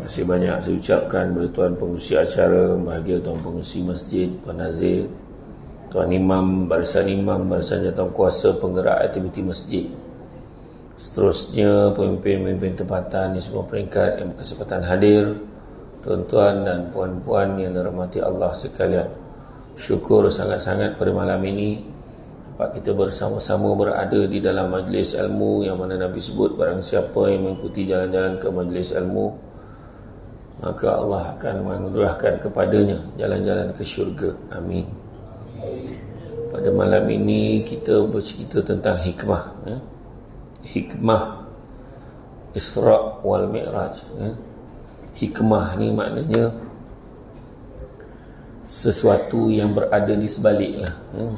Masih banyak saya ucapkan kepada Tuan Pengurusi Acara, bahagia Tuan Pengurusi Masjid, Tuan Nazir, Tuan Imam, Barisan Jawatankuasa Penggerak Aktiviti Masjid. Seterusnya pemimpin-pemimpin tempatan di semua peringkat yang berkesempatan hadir, tuan-tuan dan puan-puan yang dirahmati Allah sekalian. Syukur sangat-sangat pada malam ini dapat kita bersama-sama berada di dalam majlis ilmu yang mana Nabi sebut barang siapa yang mengikuti jalan-jalan ke majlis ilmu, maka Allah akan menganugerahkan kepadanya jalan-jalan ke syurga. Amin. Pada malam ini kita bercerita tentang hikmah, hikmah Isra wal Mi'raj. Hikmah ni maknanya sesuatu yang berada di sebalik lah,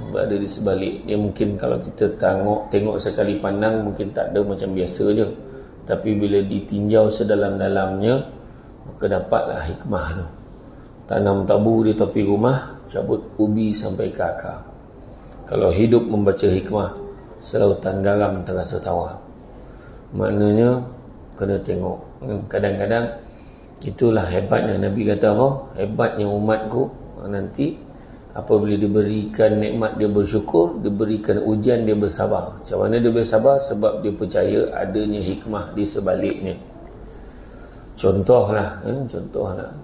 berada di sebalik. Dia mungkin kalau kita tengok sekali pandang mungkin tak ada, macam biasa je, tapi bila ditinjau sedalam-dalamnya maka dapatlah hikmah tu. Tanam tabu di tepi rumah, cabut ubi sampai ke akar. Kalau hidup membaca hikmah, selautan garam terasa tawar. Maknanya kena tengok. Kadang-kadang itulah hebatnya Nabi kata apa? Hebatnya umatku nanti apabila diberikan nikmat dia bersyukur, diberikan ujian dia bersabar. Macam mana dia bersabar? Sebab dia percaya adanya hikmah di sebaliknya. Contohlah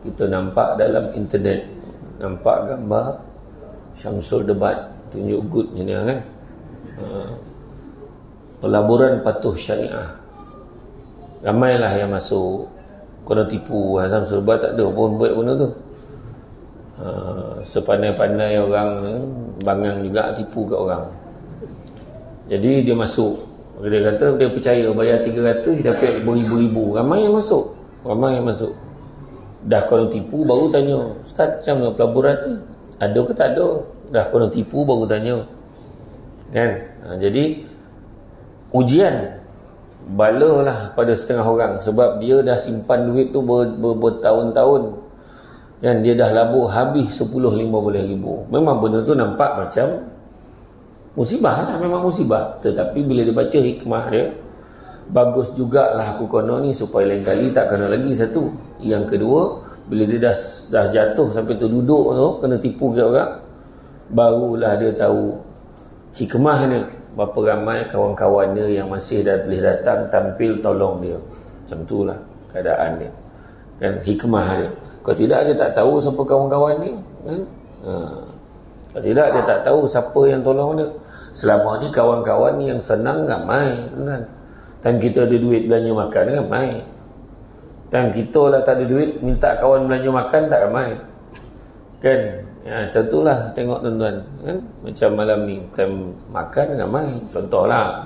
kita nampak dalam internet, nampak gambar Syamsul Debat tunjuk good ni kan, pelaburan patuh syariah. Ramailah yang masuk, kena tipu. Syamsul Debat tak ada pun buat benda tu. Sepandai-pandai orang bangang juga tipu kat orang. Jadi dia masuk, dia kata dia percaya bayar 300 dapat beribu-ribu. Ramai yang masuk. Dah kena tipu baru tanya, Ustaz macam mana pelaburan ni, ada ke tak ada? Dah kena tipu baru tanya kan. Jadi ujian balalah pada setengah orang, sebab dia dah simpan duit tu bertahun-tahun kan, dia dah labur habis 10-15 ribu. Memang benda tu nampak macam musibah lah, memang musibah. Tetapi bila dia baca hikmah dia, bagus jugalah aku kono ni, supaya lain kali tak kena lagi. Satu. Yang kedua, bila dia dah jatuh sampai terduduk tu, kena tipu ke orang, barulah dia tahu hikmah ni. Berapa ramai kawan-kawan dia yang masih boleh datang tampil tolong dia. Macam itulah keadaan dia kan, hikmah dia. Kalau tidak dia tak tahu siapa kawan-kawan ni kan? Kalau tidak dia tak tahu siapa yang tolong dia. Selama ni kawan-kawan ni yang senang ramai kan. Time kita ada duit belanja makan ramai. Time kita lah tak ada duit minta kawan belanja makan tak ramai kan. Macam itulah tengok tuan-tuan kan? Macam malam ni time makan ramai. Contohlah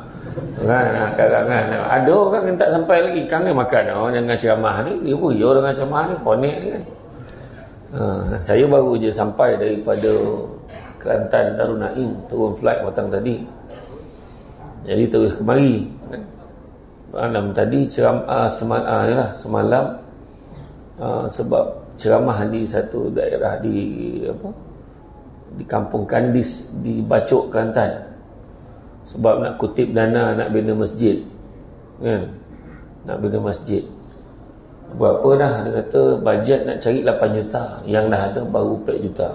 kan, kan ada orang yang tak sampai lagi kangen makan. Dengan ceramah ni dia buyo dengan ceramah ni ponek ni kan. Saya baru je sampai daripada Kelantan Darul Naim, turun flight petang tadi, jadi terus kemari kan? Malam tadi semalam sebab ceramah di satu daerah di Kampung Kandis di Bacok, Kelantan, sebab nak kutip dana nak bina masjid kan, nak bina masjid. Berapa dah dia kata bajet nak cari 8 juta, yang dah ada baru 4 juta.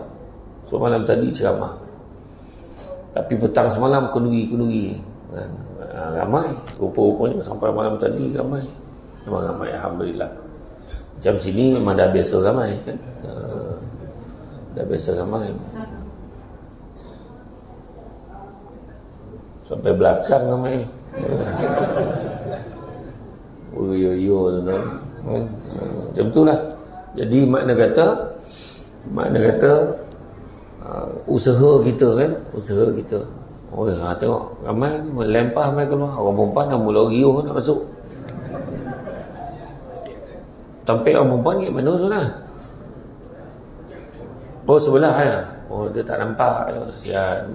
So malam tadi ceramah, tapi petang semalam kenduri kan? Ramai rupa-rupanya sampai malam tadi ramai, memang ramai alhamdulillah. Macam sini memang dah biasa ramai kan, dah biasa ramai. Sampai belakang ramai. Yo tu kan. Macam itulah. Jadi makna kata usaha kita kan, usaha kita. Tengok ramai lempah mai keluar, orang perempuan dah mula riuh nak masuk. Sampai orang perempuan ni mana sana? Oh sebelah ya. Oh dia tak nampak. Sian.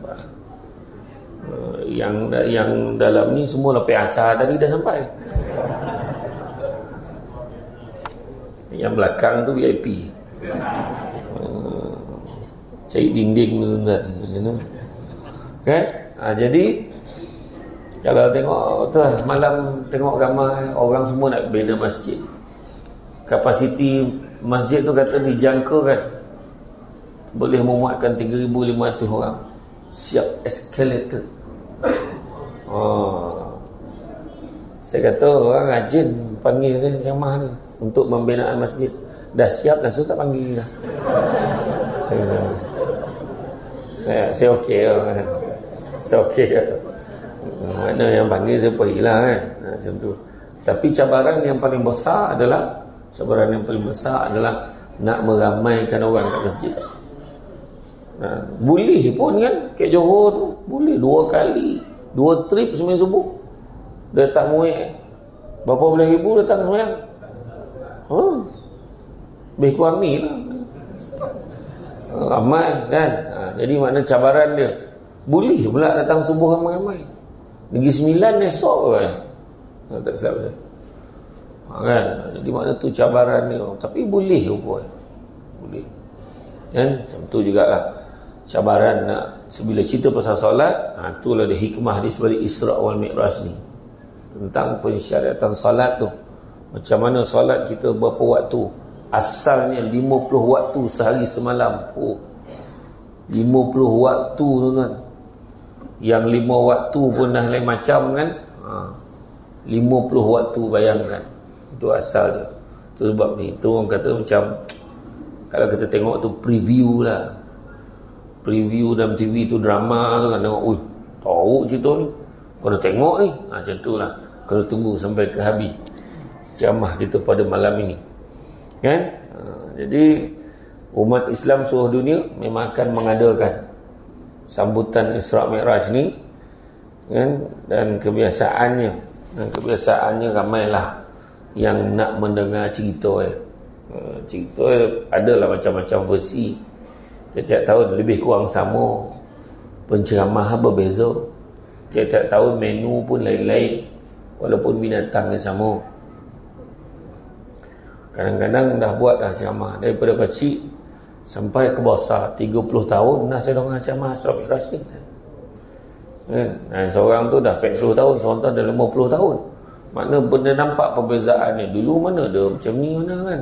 Yang dalam ni semua lepas asar tadi dah sampai. Yang belakang tu VIP. Cari dinding tu kan. Jadi kalau tengok tu semalam tengok ramai orang semua nak bina masjid. kapasiti masjid tu kata dijangkakan boleh memuatkan 3,500 orang. Siap eskalator. Saya kata orang rajin panggil saya ceramah ni untuk pembinaan masjid. Dah siap dah, so tak panggil dah. Saya okey kan. Saya okey kan. Mana yang panggil saya pergilah kan. Macam tu. Tapi cabaran yang paling besar adalah nak meramaikan orang kat masjid. Boleh pun kan kat Johor tu boleh 2 kali 2 trip sembahyang subuh datang muat berapa belas ribu datang sembahyang. Lebih kurang ni lah ramai kan. Jadi makna cabaran dia boleh pula datang subuh ramai-ramai. Negeri Sembilan esok kan tak silap saya kan. Jadi makna tu cabaran dia, tapi boleh pun boleh kan. Macam tu jugalah cabaran nak bila cerita pasal solat, itulah dia hikmah di sebalik Isra wal Mi'raj ni, tentang pensyariatan solat tu. Macam mana solat kita berapa waktu. Asalnya 50 waktu sehari semalam. 50 waktu tu kan. Yang 5 waktu pun dah lain macam kan. 50 waktu bayangkan. Itu asal dia. Itu sebab ni, itu orang kata macam kalau kita tengok tu preview lah. Preview dalam TV tu drama tu kan, tengok tahu cerita ni, kena tengok ni. Macam tu lah, kena tunggu sampai ke habis ceramah kita pada malam ini kan. Jadi umat Islam seluruh dunia memang akan mengadakan sambutan Isra Mi'raj ni kan. Dan kebiasaannya ramailah yang nak mendengar cerita cerita adalah macam-macam versi. Tiap-tiap tahun lebih kurang sama, penceramah berbeza, tiap-tiap tahun menu pun lain-lain walaupun binatang yang sama. Kadang-kadang dah buat dah ceramah daripada kecil sampai ke besar, 30 tahun dah saya dengar ceramah Isra Mi'raj ni seorang tu dah 40 tahun, seorang tu dah 50 tahun. Makna benda nampak perbezaannya. Dulu mana ada macam ni mana kan.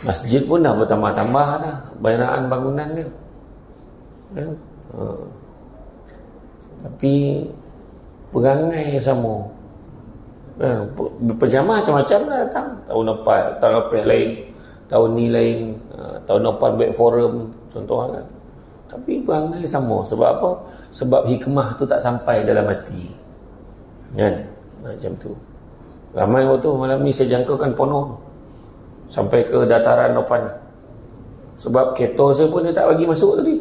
Masjid pun dah bertambah-tambah dah bayanaan bangunan dia kan? Tapi perangai sama kan? Penceramah macam-macam dah datang. Tahun lepas lain, tahun ni lain, tahun depan back forum contoh kan. Tapi perangai sama. Sebab apa? Sebab hikmah tu tak sampai dalam hati kan. Macam tu. Ramai waktu malam ni saya jangkakan penuh sampai ke dataran depan. Sebab kereta saya pun dia tak bagi masuk tadi.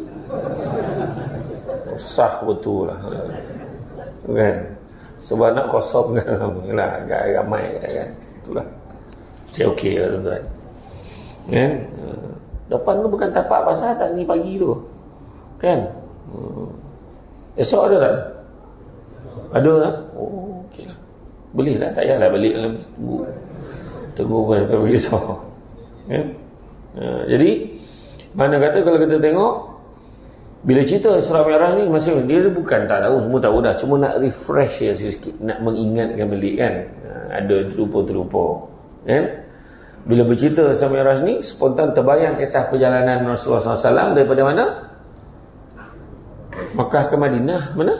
Sah betul lah kan. Sebab nak kosong kan agak ramai kan. Itulah. Saya okey lah tuan-tuan kan. Depan tu bukan tapak pasar tak ni pagi tu kan. Esok ada tak? Ada tak? Okey lah, boleh lah, tak payahlah balik dalam tunggu sampai besok kan? Jadi mana kata kalau kita tengok bila cerita Isra Mi'raj ni masih dia bukan tak tahu, semua tahu dah, cuma nak refresh ya sikit, nak mengingatkan balik kan. Ada terlupa kan. Bila bercerita Isra Mi'raj ni spontan terbayang kisah perjalanan Rasulullah SAW daripada mana? Makkah ke Madinah. Mana?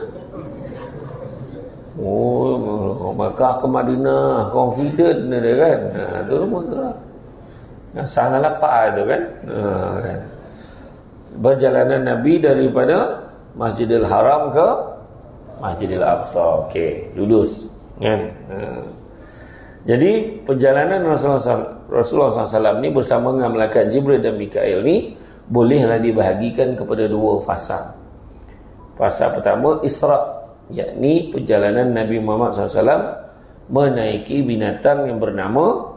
Makkah ke Madinah, confident dia kan. Tu semua tu lah. Sangat lapar tu kan. Kan. Perjalanan Nabi daripada Masjidil Haram ke Masjidil Aqsa. Okey, lulus kan. Jadi perjalanan Rasulullah SAW ni bersama dengan malaikat Jibril dan Mikail ni bolehlah dibahagikan kepada 2 fasa. Fasa pertama Isra, yakni perjalanan Nabi Muhammad SAW menaiki binatang yang bernama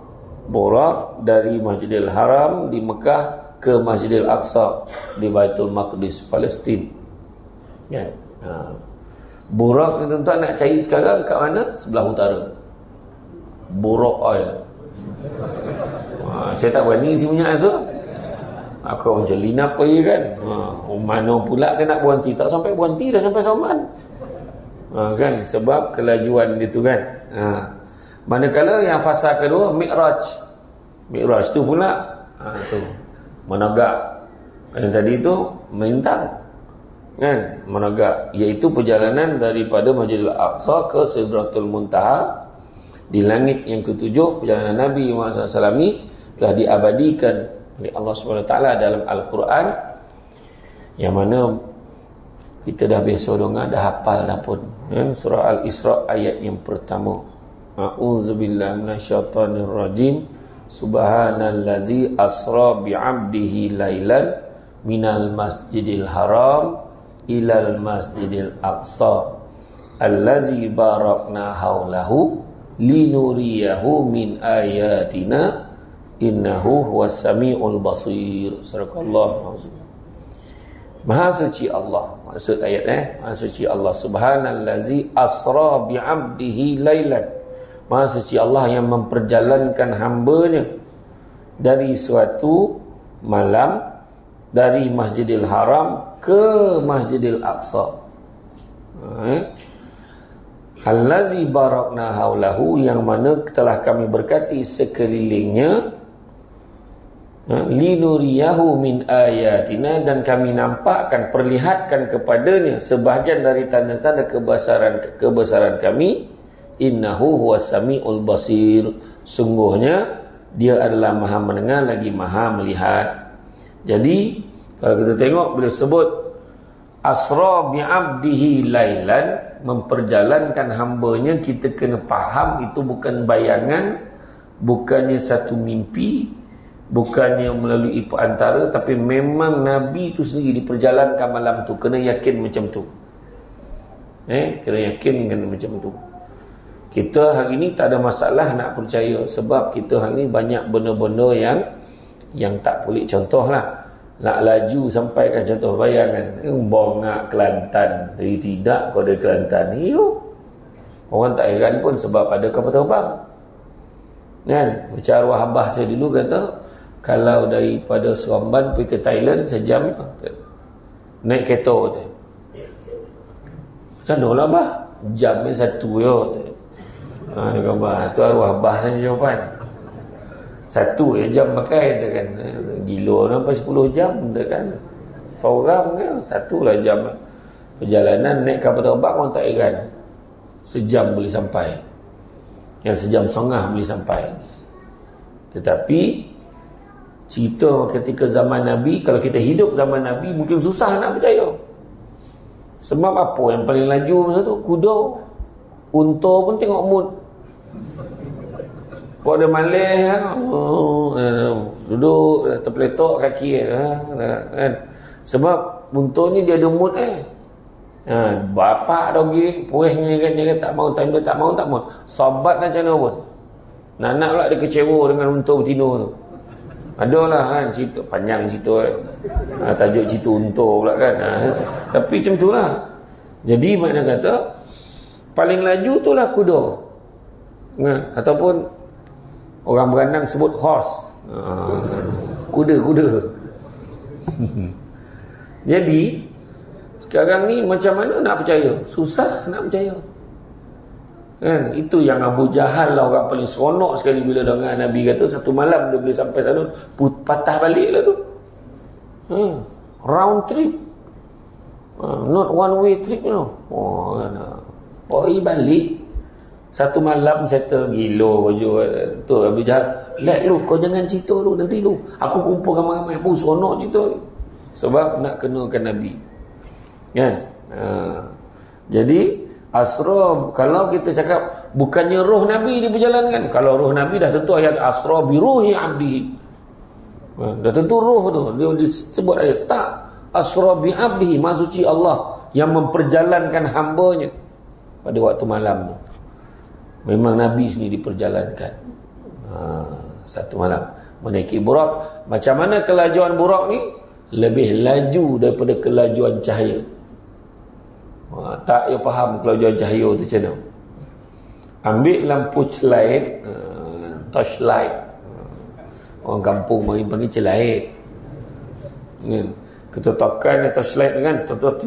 Burak dari Masjidil Haram di Mekah ke Masjidil Aqsa di Baitul Maqdis, Palestin ya. Burak ni tuan-tuan nak cari sekarang kat mana? Sebelah utara. Burak oil. Saya tak berani isi minyak tu. Aku macam linap pergi kan. Mana pula dia nak berhenti? Tak sampai berhenti dah sampai Saman. Kan, sebab kelajuan dia tu kan. Manakala yang fasa kedua Mi'raj. Mi'raj tu pula tu menegak. Yang tadi tu melintang, kan, menegak, iaitu perjalanan daripada Masjidil Aqsa ke Sidratul Muntaha di langit yang ketujuh. Perjalanan Nabi Muhammad SAW ni telah diabadikan oleh Allah SWT dalam Al-Quran, yang mana kita dah biasa dengar, dah hafal dah pun, kan? Surah Al-Isra ayat yang pertama, a'udzubillahi minasyaitonirrajim, subhanallazi asra bi'abdihi lailan minal masjidil haram ilal masjidil aqsa allazi barakna haulahu linuriyahu min ayatina innahu huwas samiul basir. Sadaqallahu azim. Maha suci Allah, maksud ayat Maha suci Allah, subhanallazi asra bi'abdihi lailan, Maha suci Allah yang memperjalankan hambanya dari suatu malam dari Masjidil Haram ke Masjidil Aqsa. Allazi barakna haulahu, yang mana telah kami berkati sekelilingnya, linuriyahu min ayatina, dan kami nampakkan, perlihatkan kepadanya sebahagian dari tanda-tanda kebesaran kami. Innahu huwas samiul basir, sungguhnya dia adalah maha mendengar lagi maha melihat. Jadi kalau kita tengok bila sebut asra bi'abdihi lailan, memperjalankan hambanya, kita kena faham itu bukan bayangan, bukannya satu mimpi, bukannya melalui perantara, tapi memang Nabi itu sendiri diperjalankan malam tu. Kena yakin macam tu. Kena yakin macam tu. Kita hari ni tak ada masalah nak percaya, sebab kita hari ni banyak benda-benda yang tak boleh. Contohlah, nak laju sampai kan, contoh bayangan Bongak Kelantan, jadi tidak kau ada Kelantan ni, orang tak heran pun, sebab ada kapal terbang, kan. Macam arwah abah saya dulu kata, kalau daripada Seremban pergi ke Thailand sejam naik kereta tu. Macam mana lah bah, jam ni satu dia gambar tu, arwah abah saya jawapan satu jam pakai tu kan, gila sampai 10 jam tu kan, seorang kan, satu lah jam perjalanan. Naik kapal terbang orang tak heran, sejam boleh sampai, yang sejam setengah boleh sampai. Tetapi cerita ketika zaman Nabi, kalau kita hidup zaman Nabi mungkin susah nak percaya. Sebab apa yang paling laju masa tu? Kuda, unta pun tengok mood. Kau ada malih duduk terpeletok kaki kan. Sebab unta ni dia ada mood bapak dogi puihnya kan, dia tak mau, time dia tak mau sahabat macam mana pun. Nak pula dia kecewa dengan unta betina tu. Adalah kan cerita panjang cerita tajuk cerita unta pula kan. Tapi macam itulah. Jadi makna kata paling laju tu lah kuda, ataupun orang berenang sebut horse, kuda. Jadi sekarang ni macam mana nak percaya? Susah nak percaya kan. Itu yang Abu Jahal lah orang paling seronok sekali bila dengar Nabi kata satu malam dia boleh sampai sana, patah balik lah tu. Round trip, not one way trip, balik satu malam settle. Gila tu Abu Jahal. Let lu, kau jangan cerita lu, nanti lu aku kumpul ramai-ramai pun seronok cerita ni, sebab nak kenakan Nabi kan. Jadi asra, kalau kita cakap bukannya roh Nabi diperjalankan, kalau roh Nabi dah tentu ayat asra bi ruhi abdihi, dah tentu roh tu dia disebut ayat. Tak, asra bi abdihi, Maha suci Allah yang memperjalankan hambanya pada waktu malam tu. Memang Nabi sendiri diperjalankan satu malam menaiki burak. Macam mana kelajuan burak ni? Lebih laju daripada kelajuan cahaya. Tak ya faham kelajuan cahaya tu macam mana? Ambil lampu celait, torchlight, orang kampung panggil celait kan. Kita tekan torchlight kan,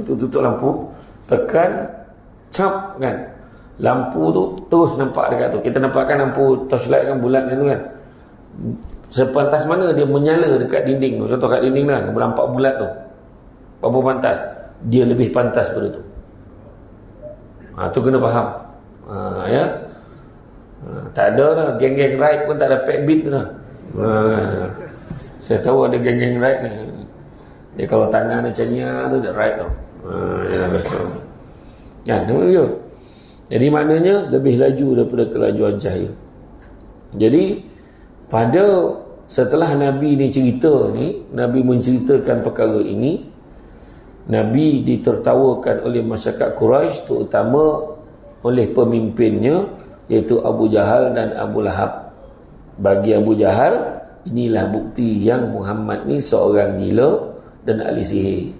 tutup lampu, tekan cap kan, lampu tu terus nampak dekat tu. Kita nampakkan lampu torchlight kan, bulat kan tu kan, sepantas mana dia menyala dekat dinding tu. Contoh kat dinding lah, berapa bulat tu, berapa pantas, dia lebih pantas pada tu. Tu kena faham. Ya. Tak ada lah, geng-geng ride pun tak dapat beat lah. Saya tahu ada geng-geng ride ni. Dia kalau tangan macam ni tu dia ride tu. Dia biasa. Ya, tengok dia. Jadi maknanya lebih laju daripada kelajuan cahaya. Jadi setelah Nabi ni cerita ni, Nabi menceritakan perkara ini, Nabi ditertawakan oleh masyarakat Quraisy, terutama oleh pemimpinnya iaitu Abu Jahal dan Abu Lahab. Bagi Abu Jahal, inilah bukti yang Muhammad ni seorang gila dan ahli sihir.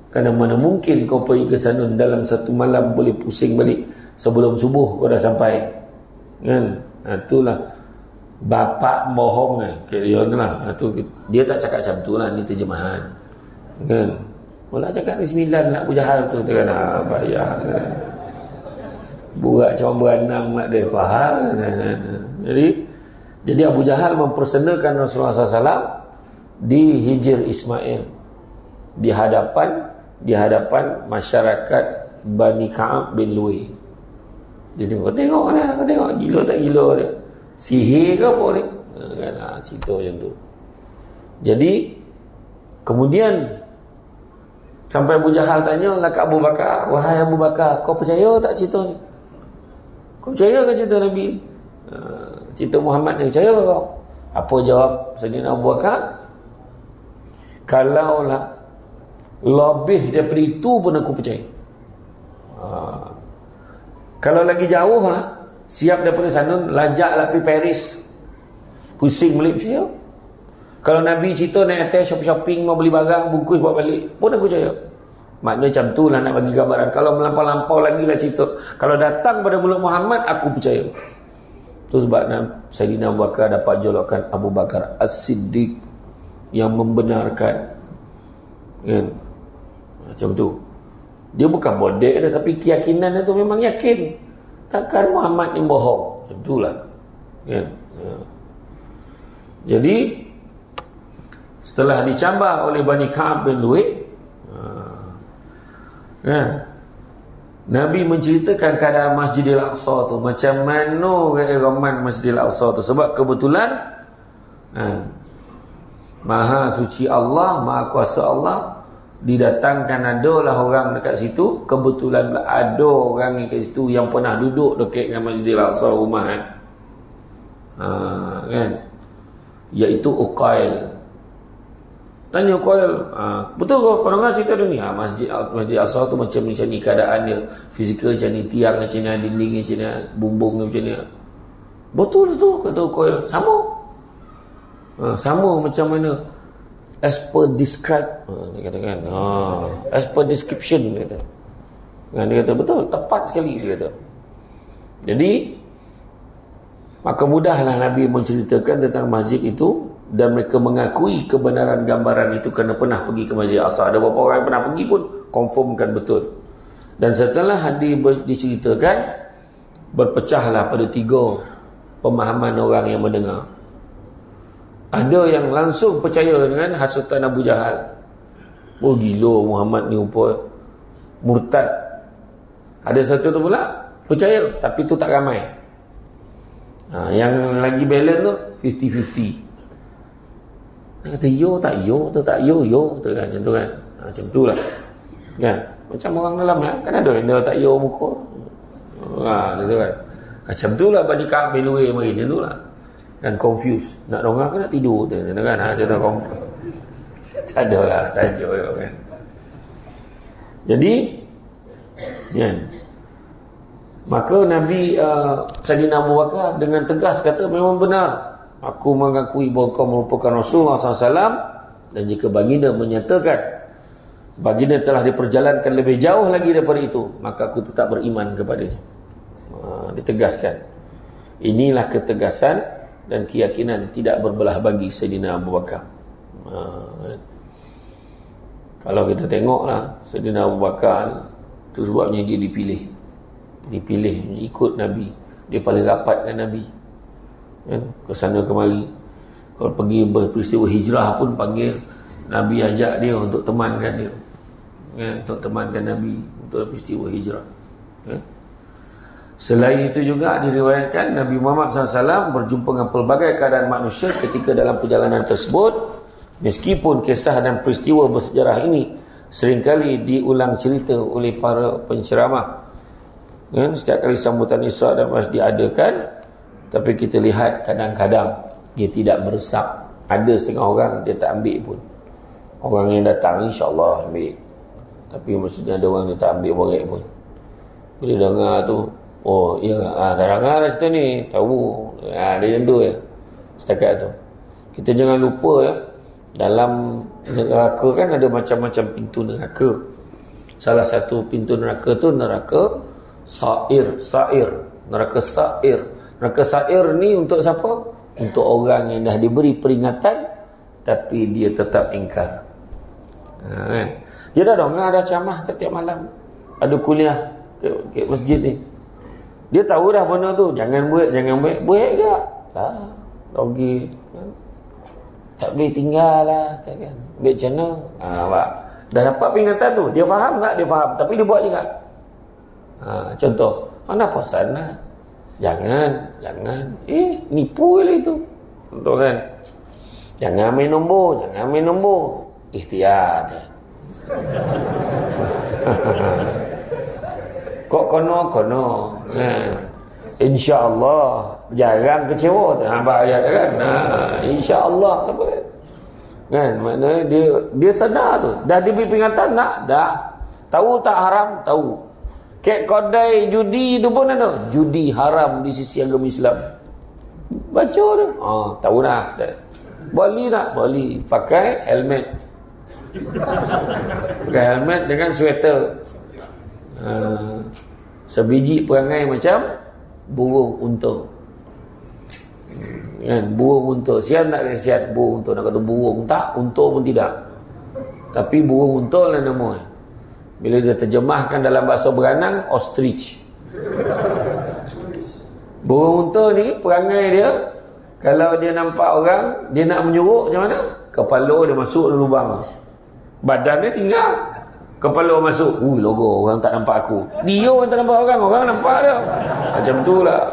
Kerana mana mungkin kau pergi ke sana dalam satu malam boleh pusing balik, sebelum subuh kau dah sampai, kan? Itulah bapak bohong dia lah. Dia tak cakap macam tu lah, ni terjemahan, kan? Mula cakap ni 9 nak Abu Jahal tu, dia kena bayar, kan? Buat macam beranang nak dia faham, kan? Jadi Abu Jahal mempersenakan Rasulullah SAW di Hijr Ismail, di hadapan masyarakat Bani Ka'ab bin Lu'ay. Dia tengok lah, kau tengok gila tak gila dia, sihir ke apa ni, kan? Cerita macam tu. Jadi kemudian sampai Abu Jahal tanya lah kat Abu Bakar, wahai Abu Bakar, kau percaya tak cerita ni? Kau percaya ke cerita Nabi? Cerita Muhammad ni, percaya ke kau? Apa jawab Sayyidina Abu Bakar? Kalaulah lebih daripada itu pun aku percaya. Kalau lagi jauh lah, siap daripada sana, lajak lah pergi Paris, pusing balik, percaya. Kalau Nabi cerita naik atas shopping mau beli barang, bungkus bawa balik, pun aku percaya. Maknanya macam tu lah nak bagi gambaran. Kalau melampau-lampau lagi lah cerita, kalau datang pada mulut Muhammad, aku percaya. Itu sebab Sayyidina Abu Bakar dapat julukan Abu Bakar As-Siddiq, yang membenarkan, kan? Macam tu. Dia bukan bodek dah, tapi keyakinan itu memang yakin. Takkan Muhammad ni bohong. Macam tu lah, kan? Jadi setelah dicabar oleh Bani Ka'ab bin Lu'ay, kan, Nabi menceritakan keadaan Masjidil Aqsa tu, macam mana keiraman Masjidil Aqsa tu. Sebab kebetulan Maha suci Allah, Maha kuasa Allah, didatangkan adalah orang dekat situ. Kebetulan ada orang dekat situ yang pernah duduk dekat dengan Masjidil Aqsa rumah, kan, iaitu Uqail. Tanya Uqail, betul kau dengar cerita dunia? Masjid Aqsa tu macam ni keadaan dia, fizikal macam ni, tiang macam ni, dinding macam ni, bumbung macam ni. Betul tu, kata Uqail. Sama macam mana as per describe, dia katakan, as per description, dia kata. Dia kata betul, tepat sekali, dia kata. Jadi maka mudahlah Nabi menceritakan tentang masjid itu, dan mereka mengakui kebenaran gambaran itu kerana pernah pergi ke Masjid Aqsa. Ada beberapa orang yang pernah pergi pun confirmkan betul. Dan setelah hadis diceritakan, berpecahlah pada 3 pemahaman orang yang mendengar. Ada yang langsung percaya dengan hasutan Abu Jahal. Oh gila, Muhammad ni rupa murtad. Ada satu tu pula percaya, tapi tu tak ramai. Yang lagi balance tu 50-50. Dia kata yo tak yo, tu tak yo tu kan, macam tu kan. Macam tu lah, kan. Macam orang dalam lah, kan ada yang dia tak yo muka. Gitu kan. Macam tu lah Bani Ka'ab bin Lu'ay mari dia tu lah. Kan confused, nak dongak ke nak tidur tu kan. Macam tu confused. Tak ada lah saja kan. Jadi kan, maka Nabi Sayyidina Abu Bakar dengan tegas kata, memang benar, aku mengakui bahawa kau merupakan Rasulullah SAW, dan jika baginda menyatakan baginda telah diperjalankan lebih jauh lagi daripada itu, maka aku tetap beriman kepadanya. Ditegaskan. Inilah ketegasan dan keyakinan tidak berbelah bagi Sayyidina Abu Bakar. Kalau kita tengoklah Sayyidina Abu Bakar, itu sebabnya dia dipilih ikut Nabi. Dia paling rapat dengan Nabi, kan? Ke sana kemari. Kalau pergi peristiwa hijrah pun panggil Nabi, ajak dia untuk temankan dia, untuk temankan Nabi untuk peristiwa hijrah. Selain itu juga diriwayatkan Nabi Muhammad SAW berjumpa dengan pelbagai keadaan manusia ketika dalam perjalanan tersebut. Meskipun kisah dan peristiwa bersejarah ini seringkali diulang cerita oleh para penceramah, setiap kali sambutan Isra dan Mi'raj diadakan, tapi kita lihat kadang-kadang dia tidak meresap. Ada setengah orang dia tak ambil pun. Orang yang datang insya-Allah ambil, tapi maksudnya ada orang yang tak ambil borek pun. Bila dengar tu, oh ya, dah dengar dah cerita ni, tahu. Dia macam tu ya. Setakat tu kita jangan lupa ya, dalam neraka kan ada macam-macam pintu neraka. Salah satu pintu neraka tu neraka Sa'ir. Neraka Sa'ir. Neraka Sa'ir ni untuk siapa? Untuk orang yang dah diberi peringatan tapi dia tetap ingkar. Dia dah dengar dah ceramah setiap malam, ada kuliah ke masjid ni, dia tahu dah benda tu, jangan buat buat ke tak dogi, tak boleh tinggal lah kan, buat macam mana. Dah dapat peringatan tu, dia faham tak? Dia faham, tapi dia buat juga. Contoh, mana posan lah, jangan nipu lah itu. Contoh kan, jangan main nombor, ikhtiar je. Kok kono kan, insya-Allah jarang kecewa. Nampak ayat kan, insya-Allah siapa kan, maknanya dia sedar tu, dah diberi peringatan tak? Dah tahu tak haram, tahu. Kek kodai judi tu pun ada, judi haram di sisi agama Islam, baca tu, tahu dah. Boleh tak? Boleh. Pakai helmet, dengan sweater. Sebiji perangai macam burung unta. Kan, burung unta. Sian tak sian burung unta? Nak kata burung tak, unta pun tidak. Tapi burung unta lah nama. Bila dia terjemahkan dalam bahasa Beranang, ostrich. Burung unta ni perangai dia, kalau dia nampak orang, dia nak menyuruk macam mana? Kepala dia masuk dalam lubang, badan dia tinggal, kepala masuk. Logo, orang tak nampak aku. Dia yang tak nampak orang nampak dia. Macam tu lah.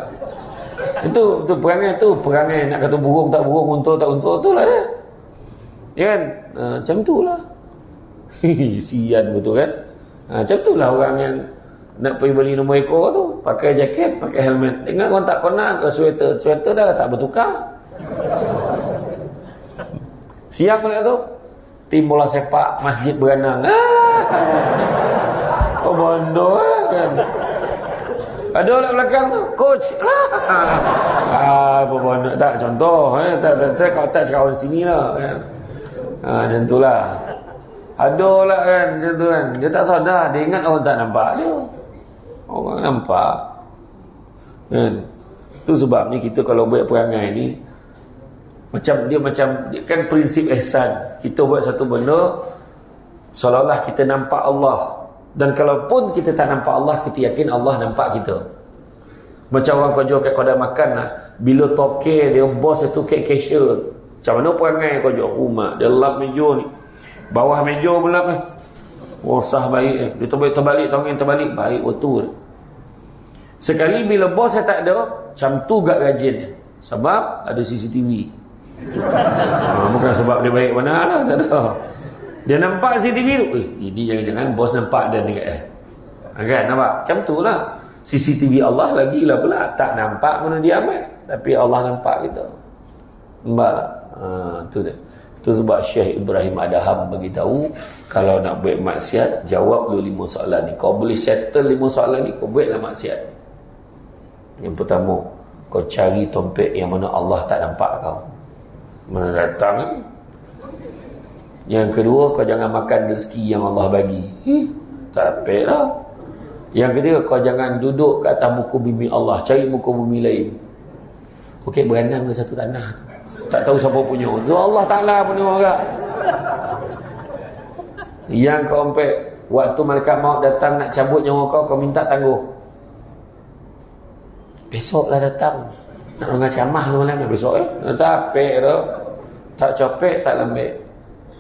Itu perangai nak kata burung tak burung, unta tak unta, tu lah dia. Ya kan? Macam tu lah. Sian betul kan? Macam tu lah orang yang nak pergi beli nombor ekor tu, pakai jaket, pakai helmet. Ingat orang tak kena ke sweater dah tak bertukar. Siap pula tu, tim bola sepak Masjid Beranang. Bodoh kan. Ada orang belakang tu, coach. Bodoh tak, contoh tak kau tak cakap orang sini lah kan. Macam tu lah. Ada lah kan, macam tu kan. Dia tak sadar, dia ingat orang tak nampak dia. Orang nampak kan. Tu sebab ni kita kalau buat perangai ni, macam kan prinsip ihsan. Kita buat satu benda seolah-olah kita nampak Allah, dan kalaupun kita tak nampak Allah, kita yakin Allah nampak kita. Macam orang kerja kat kedai makan lah, bila toke dia bos itu kat cashier, macam mana perangai kerja rumah, dia lap meja ni, bawah meja pun lap ni, sah baik dia terbalik tangan terbalik, baik betul. Sekali bila bos saya tak ada, macam tu gak rajin, sebab ada CCTV. Bukan sebab dia baik mana lah, tak ada. Dia nampak CCTV tu, ini jangan-jangan bos nampak dan dekat kan, nampak? Macam tu lah. CCTV Allah lagi lah pula, tak nampak mana dia amat, tapi Allah nampak kita. Nampak tak? Tu dia. Tu sebab Syekh Ibrahim Adham bagi tahu, kalau nak buat maksiat, jawab dulu 5 soalan ni. Kau boleh settle 5 soalan ni, kau buatlah maksiat. Yang pertama, kau cari tompet yang mana Allah tak nampak kau, mana datang ni. Yang kedua, kau jangan makan rezeki yang Allah bagi. Tak apa lah. Yang ketiga, kau jangan duduk ke atas muka bumi Allah, cari muka bumi lain. Okey, beranang ke satu tanah, tak tahu siapa punya, tu Allah Ta'ala punya orang. Yang keempat, waktu malaikat maut datang nak cabut nyawa kau, kau minta tangguh. Besoklah datang. Nak dengar ceramah tu malam, besok tak apa dah. Tak copek, tak lembek.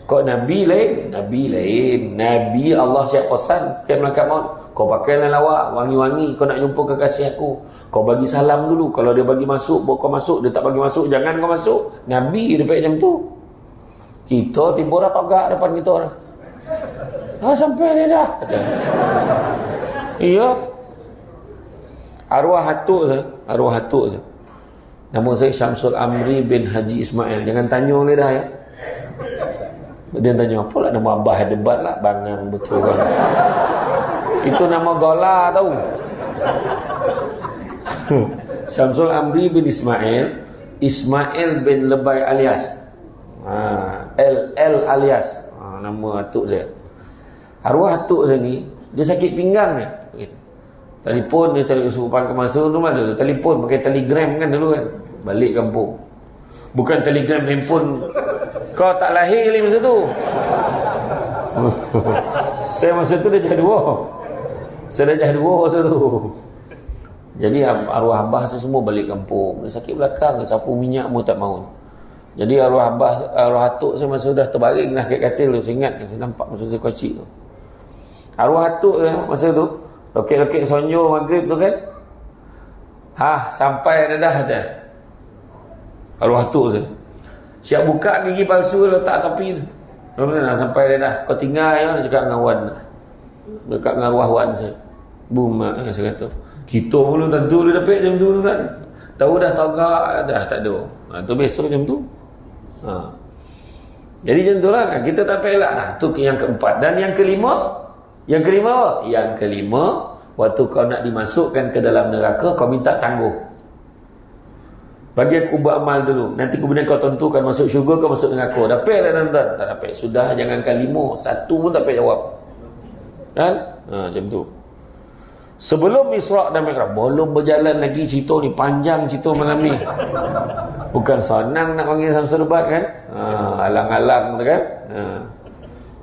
Kau Nabi lain? Nabi lain. Nabi Allah siap pesan ke malaikat maut, kau pakailah lawak, wangi-wangi, kau nak jumpa kekasih aku. Kau bagi salam dulu. Kalau dia bagi masuk, bawa kau masuk. Dia tak bagi masuk, jangan kau masuk. Nabi dia pakai macam tu. Kita tiba dah togak depan kita orang. Sampai dia dah. Iya. Arwah hatuk saya. Nama saya Syamsul Amri bin Haji Ismail. Jangan tanya oleh dah ya. Dia tanya, apa lah nama abah debat lah. Bangang betul kan. Itu nama gola tahu. Syamsul Amri bin Ismail. Ismail bin Lebay alias. L alias. Nama atuk saya. Arwah atuk saya ni, dia sakit pinggang ni. Telefon dia suruh pakai masa tu mana? Telefon pakai telegram kan dulu kan. Balik kampung. Bukan telegram handphone. Kau tak lahir lagi masa tu. Saya masa tu dah jadi dua. Saya dah jadi dua masa tu. Jadi arwah abah saya semua balik kampung. Dia sakit belakang, sapu minyak pun tak mahu. Jadi arwah atuk saya masa dah terbaring dah kat katil tu. Saya ingat, saya nampak masa saya kecil tu. Arwah atuk saya masa tu, lokek-lokek sonyo maghrib tu kan. Sampai dah kata. Arwah atuk saya. Siap buka gigi palsu letak tepi tu. Sampai dah. Kau tinggal ya, dia cakap dengan Wan. Dekat dengan arwah Wan saya. Boom, saya kata. Kita pun tentu dia dapat macam tu kan. Tahu dah tagak dah tak ada. Tu besok macam tu. Jadi macam tu lah kan. Kita tak pelak lah. Tu yang keempat. Dan yang kelima apa? Yang kelima, waktu kau nak dimasukkan ke dalam neraka, kau minta tangguh. Bagi aku beramal dulu. Nanti kemudian kau tentukan masuk syurga kau masuk neraka. Dapat tak tuan-tuan? Tak dapat. Sudah, jangankan 5. 1 pun tak dapat jawab. Kan? Macam tu. Sebelum Isra' dan Mi'raj, belum berjalan lagi cerita ni. Panjang cerita malam ni. Bukan senang nak panggil Samsul Debat kan? Alang-alang tu kan?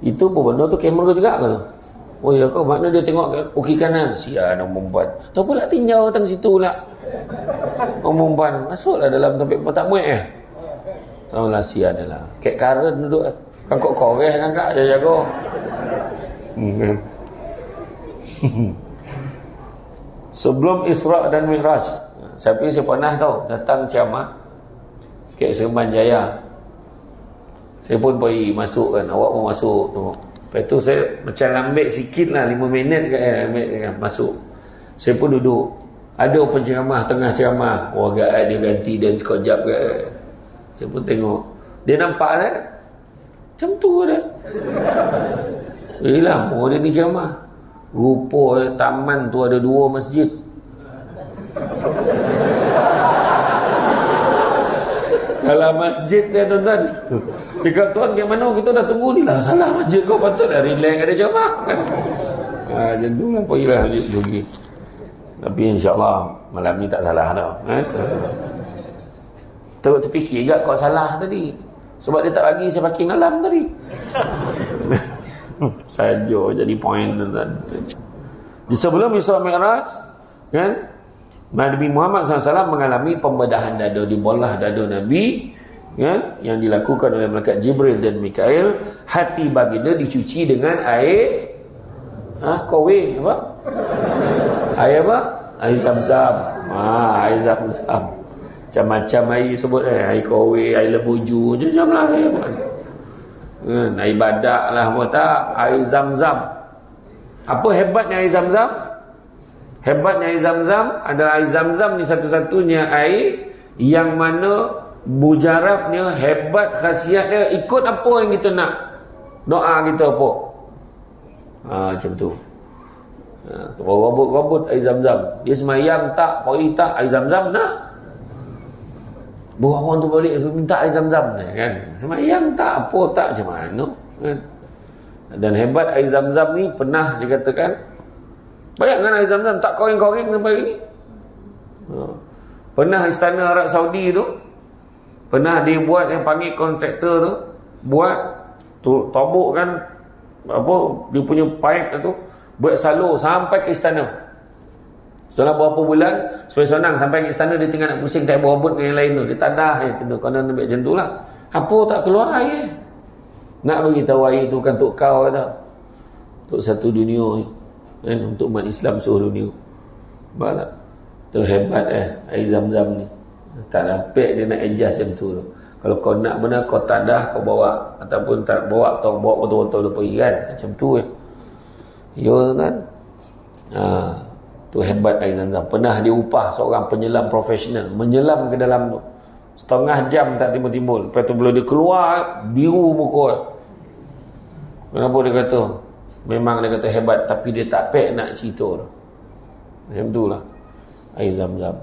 Itu pun benda tu kamera juga ke tu? Oh ya kau, makna dia tengok kiri kanan. Sian orang perempuan. Tak pula tinjau datang situ pula. Orang perempuan. Masuklah dalam tempat tak muat Oh lah, sian lah. Kek karen duduk. Kangkok koreh kangkak jaga. Sebelum Isra' dan Mi'raj, saya pernah tahu datang ceramah Kek Serman Jaya. Saya pun pergi masuk kan. Awak pun masuk tu. Lepas tu saya macam lambat sikit lah, 5 minit kan, masuk. Saya pun duduk. Ada penceramah tengah ceramah. Agak dia ganti dan sekejap kan. Saya pun tengok. Dia nampak kan? Macam tu dah. Lama dia ni ceramah. Rupa taman tu ada 2 masjid. Salah masjid saya tuan-tuan. Cakap tuan ke mana kita dah tunggu ni lah. Salah masjid kau patut dah relax ada jemaah kan. Macam tu lah. Pergilah pergi. Tapi insyaAllah malam ni tak salah dah kan? Terfikir juga kau salah tadi. Sebab dia tak bagi saya parking malam tadi. Saja jadi point tuan-tuan. Di sebelum Isra' Mi'raj kan, Nabi Muhammad SAW mengalami pembedahan dada, dibelah dada Nabi kan, yang dilakukan oleh malaikat Jibril dan Mikail. Hati baginda dicuci dengan air kowe apa? Air apa? Air Zam-Zam. Air Zam-Zam. Macam-macam air sebut air kowe, air lebuju, macam-macam lah air kan. Air badak lah apa tak, air Zam-Zam. Apa hebatnya air Zam-Zam? Hebatnya air Zam-Zam adalah air Zam-Zam ni satu-satunya air yang mana mujarabnya, hebat khasiatnya ikut apa yang kita nak. Doa kita apa? Macam tu. Robot air Zam-Zam. Dia semayang tak, poi tak, air Zam-Zam nak. Orang tu balik minta air Zam-Zam kan. Semayang tak, apa tak, macam mana kan. Dan hebat air Zam-Zam ni pernah dikatakan, bayangkan air Zam-Zam tak koreng-koreng sampai ni. Pernah istana Arab Saudi tu, pernah dia buat yang panggil kontraktor tu, buat tu tobokkan apa dia punya pipe tu, buat salur sampai ke istana. Setelah berapa bulan, supaya senang sampai ke istana, dia tinggal nak pusing tak berebut dengan yang lain tu. Dia tadah je tu, kena ambil macam tu lah. Apa tak keluar air? Nak beritahu air tu kan untuk kau dah. Untuk satu dunia kan, untuk umat Islam seluruh dunia. Nampak tak? Tu hebat air Zam-Zam ni. Tak dapat dia nak adjust macam tu. Kalau kau nak benar, kau tadah, kau bawa. Ataupun tak bawa, kau bawa betul-betul pergi kan. Macam tu ya kan. Tu hebat air Zam-Zam. Pernah dia upah seorang penyelam profesional menyelam ke dalam tu. Setengah jam tak timbul-timbul. Lepas tu bila dia keluar, biru muka. Kenapa dia kata? Memang dia kata hebat, tapi dia tak pek nak cerita tu. Macam tu lah air Zam-Zam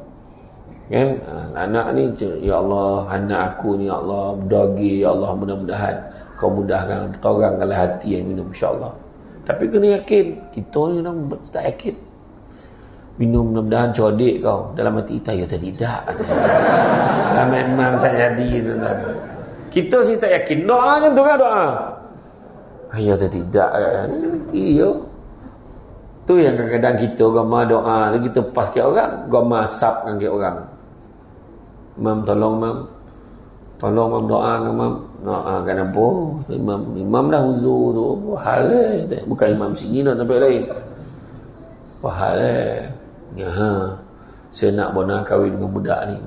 kan. Anak ni, ya Allah, anak aku ni, ya Allah, berdagi, ya Allah, mudah-mudahan kau mudahkan, torangkanlah hati yang minum, insyaAllah. Tapi kena yakin. Kita ni orang tak yakin. Minum mudah-mudahan codik kau. Dalam hati kita, ya tidak. Memang tak jadi. Kita sih tak yakin. Doa kan tu kan doa. Ya tidak kan. Iya. Tu yang kadang-kadang kita gama doa tu kita pas ke orang, gama asapkan ke orang. Mam tolong mam. Tolong mam doa kan mam. Doakan apa? Imam dah huzur tu. Hal bukan imam sini nak sampai lain. Hal ya, saya nak bona kahwin dengan budak ni.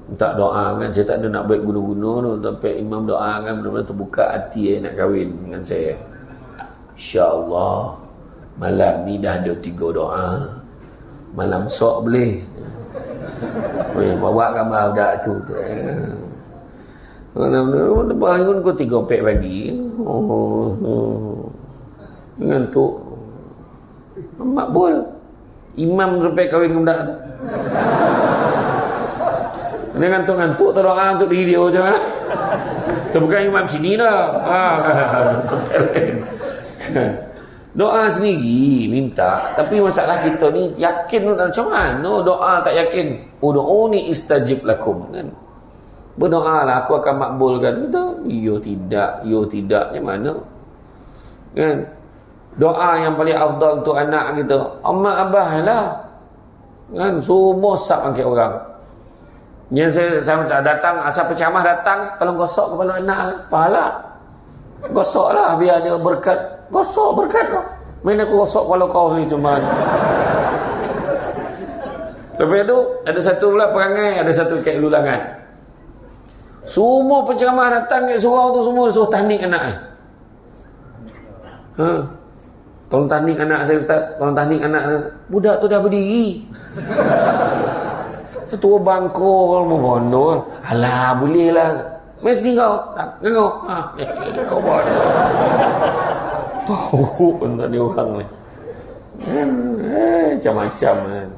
Minta doa kan, saya tak ada nak baik guna-guna tu, sampai imam doakan benar-benar terbuka hati nak kahwin dengan saya. InsyaAllah malam ni dah ada 3 doa. Malam sok boleh. Bawa gambar budak tu. Bangun kau 3 pek pagi. Ngantuk. Makbul. Imam sampai kahwin dengan budak tu. Dia ngantuk-ngantuk terdoa untuk diri dia macam mana. Itu bukan imam sini dah. Doa sendiri minta, tapi masalah kita ni yakin macam mana doa tak yakin. Ud'uni istajib lakum kan. Berdoalah aku akan makbulkan. Kita yo tidak macam mana kan. Doa yang paling afdal untuk anak kita, amma abah lah kan. Semua sap angkat orang. Yang saya datang, asal pecamah datang, tolong gosok kepala anak, pahala gosok lah biar dia berkat. Gosok berkat lah. Main aku gosok kepala kau ni cuma. Lepas tu ada satu pula perangai, ada satu kat lulangan. Semua penceramah datang kat surau tu semua suruh tahnik anak ni. Tolong tahnik anak saya ustaz, tolong tahnik anak saya. Budak tu dah berdiri. Tua bangko membondo. Alah boleh lah. Mai sini kau. Tak kau. Kau buat. Tahu pun tak ada orang ni. Macam-macam kan.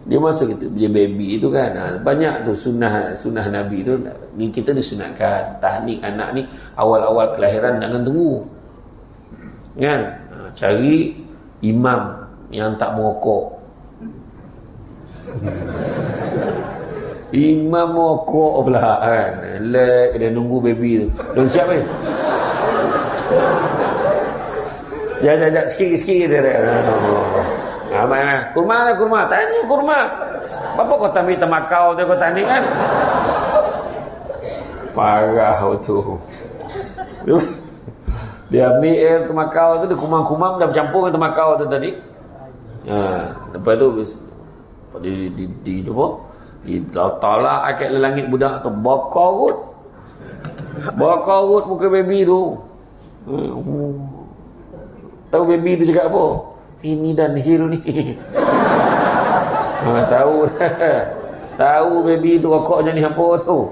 Dia masa dia baby tu kan. Banyak tu sunnah Nabi tu. Ni kita disunatkan. Tahnik anak ni awal-awal kelahiran jangan tunggu. Kan? Cari imam yang tak merokok. Imam merokok pula kan. Lek dia nunggu baby tu. Belum siap ni. Jangan sikit-sikit dia. Kurma. Tanya kurma. Apa kau ambil temakau tu kau tanya kan? Parah tu. Dia ambil air temakau tu, dia kumam-kumam dah bercampur dengan temakau tu tadi. Lepas tu di tolak akak langit budak tu bakar rut muka baby tu. Tahu baby tu cakap apa? Ini dan hil ni. Tahu baby tu rokok jenis apa tu.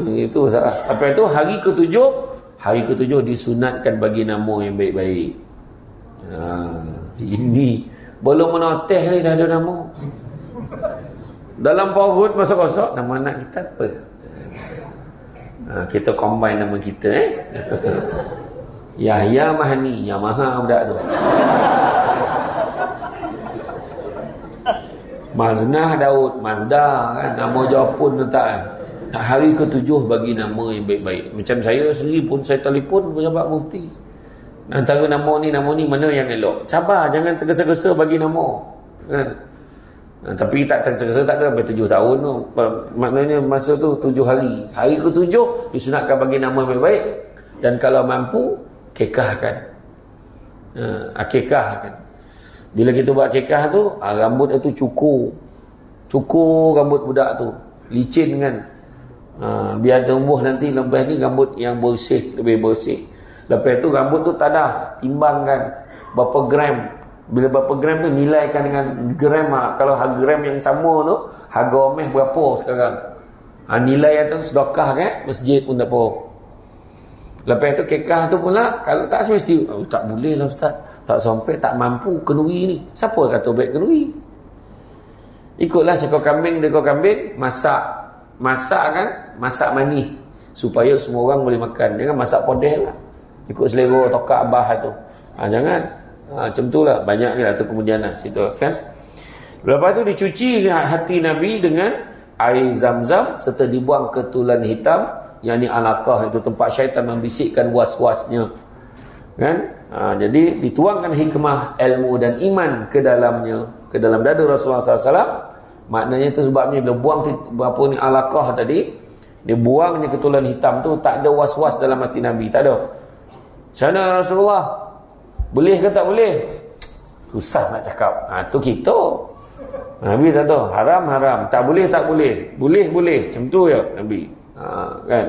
Itu salah. Apa itu hari ke-7 disunatkan bagi nama yang baik-baik. Ini belum menoteh ni dah ada nama. Dalam perut masa kosong nama anak kita apa? Kita combine nama kita Yahya Mahani, Yamaha budak tu. Maznah Daud, Mazda kan, nama Jepun letak. Hari ke-7 bagi nama yang baik-baik. Macam saya sendiri pun saya telefon pejabat mufti. Antara nama ni mana yang elok. Sabar, jangan tergesa-gesa bagi nama. Kan? Tapi tak terasa tak ada sampai 7 tahun tu. Maknanya masa tu 7 hari. Hari ke-7 disunatkan bagi nama yang baik. Dan kalau mampu, kekahkan. Akikahkan. Bila kita buat kekah tu, rambut itu cukur. Cukur rambut budak tu. Licin kan. Biar tumbuh nanti lepas ni rambut yang bersih, lebih bersih. Lepas tu rambut tu tadah, timbangkan berapa gram. Bila berapa gram tu nilaikan dengan gram. Kalau harga gram yang sama tu, harga omeh berapa sekarang. Nilai tu sedekah kan, masjid pun tak apa. Lepas tu kekah tu pula, kalau tak semesti, tak boleh lah ustaz, tak sampai, tak mampu kenduri ni. Siapa kata baik kenduri? Ikutlah seekor kambing, dekor kambing, masak kan, masak manis supaya semua orang boleh makan. Jangan masak podeh lah, ikut selera tokak abah tu. Jangan macam tu lah. Banyak lah tu kemudian lah situ kan. Lepas tu dicuci hati Nabi dengan air zam-zam serta dibuang ke tulan hitam, yang ni alaqah, itu tempat syaitan membisikkan was-wasnya kan. Jadi dituangkan hikmah, ilmu dan iman ke dalamnya, ke dalam dada Rasulullah SAW. Maknanya tu sebabnya bila buang apa ni alaqah tadi, dia buangnya ke tulan hitam tu, tak ada was-was dalam hati Nabi, tak ada. Macam mana Rasulullah, boleh ke tak boleh? Susah nak cakap. Tu kita. Nabi tak tahu. Haram, haram. Tak boleh, tak boleh. Boleh, boleh. Macam tu ya Nabi. Kan?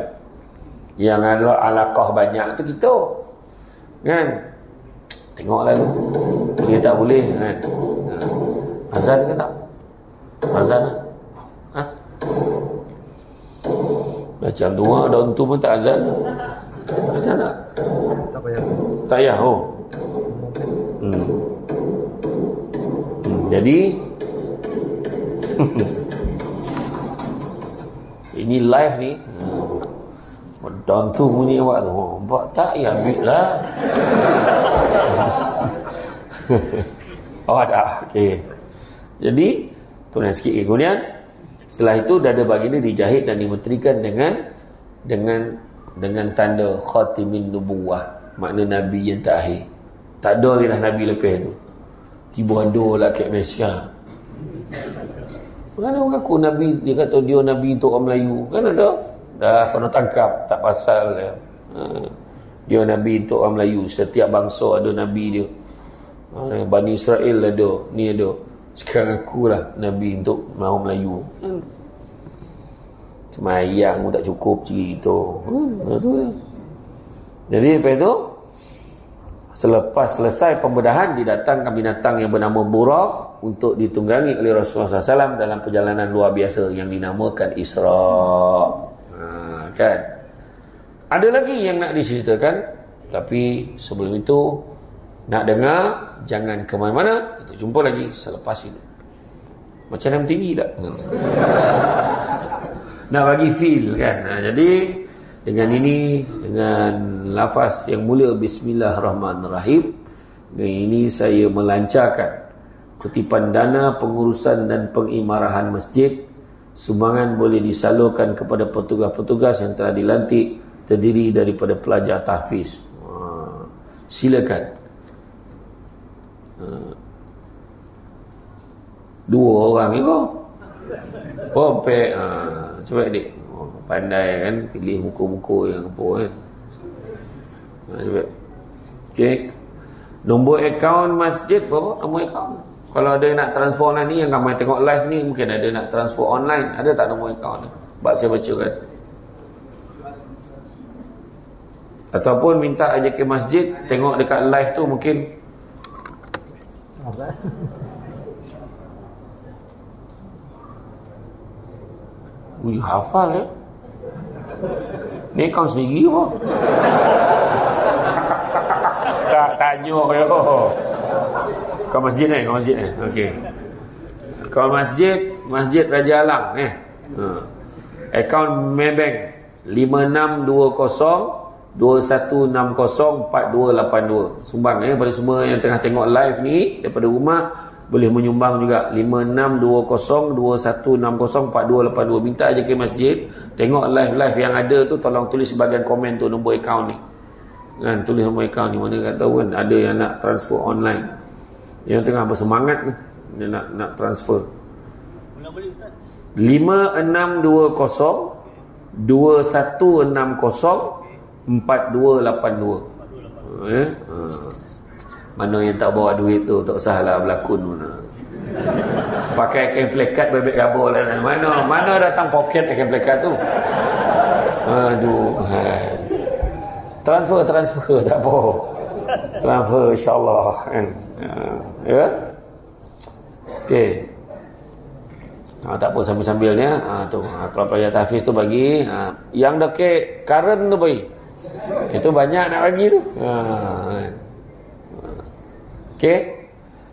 Yang ada alaqah banyak tu kita. Kan? Tengok lalu. Boleh tak boleh. Kan? Azan ke tak? Azan lah. Macam tu daun tu pun tak azan. Azan tak? Tak payah. Tak payah. Jadi ini live ni, daun tu bunyi awak tu, buat tak ya ambil lah. Ada. Okey. Jadi kemudian sikit kemudian, setelah itu dada baginda dijahit dan dimeterikan dengan tanda khatimin nubuwah, makna Nabi yang terakhir. Tak ada lagi dah Nabi lepas tu. Tiba ada lah kat Malaysia. Mana orang aku Nabi, dia kata dia Nabi untuk orang Melayu. Kan ada. Dah kena tangkap, tak pasal dia. Dia Nabi untuk orang Melayu. Setiap bangsa ada Nabi dia. Bani Israel ada, ni ada. Sekarang aku lah Nabi untuk orang Melayu. Semayang pun tak cukup cerita. Itu lah. Jadi lepas itu, selepas selesai pembedahan, didatangkan binatang yang bernama Buraq untuk ditunggangi oleh Rasulullah SAW dalam perjalanan luar biasa yang dinamakan Isra. Kan? Ada lagi yang nak diceritakan, tapi sebelum itu nak dengar, jangan ke mana-mana. Kita jumpa lagi selepas ini. Macam MTV tak? Nak bagi feel kan. Jadi dengan ini, dengan lafaz yang mulia Bismillahirrahmanirrahim, dengan ini saya melancarkan kutipan dana pengurusan dan pengimarahan masjid. Sumbangan boleh disalurkan kepada petugas-petugas yang telah dilantik, terdiri daripada pelajar tahfiz. Silakan. 2 orang ni kok. Pompe. Cuba adik. Pandai kan, pilih muka-muka yang apa kan. Cuba. Okey. Nombor akaun masjid berapa? Nombor akaun. Kalau ada yang nak transfer online ni, yang ramai tengok live ni, mungkin ada nak transfer online. Ada tak nombor akaun ni? Sebab saya baca kan. Ataupun minta aja ke masjid, tengok dekat live tu mungkin. Hafal ya. Ni akaun sendiri apa? Tak tanya ya. Kau masjid ni, okey. Kau masjid Raja Alang akaun Maybank 562021604282. Sumbang pada semua yang tengah tengok live ni daripada rumah, boleh menyumbang juga. 562021604282. Minta aja ke masjid, tengok live yang ada tu, tolong tulis bahagian komen tu nombor akaun ni kan. Tulis nombor akaun ni, mana kat tahu kan ada yang nak transfer online, yang tengah bersemangat ni, dia nak transfer. 5620 2160 4282. Mana yang tak bawa duit tu tak usahlah berlakon mana. Pakai kain plekat bebek gabur lah. Mana datang poket kain plekat tu. Aduh. Transfer tak apa. Transfer insya-Allah kan. Ya. Okey. Tak apa sambil-sambilnya. Tu kalau pelajar tahfiz tu bagi, yang dekat current tu bagi. Itu banyak nak bagi tu. Okey.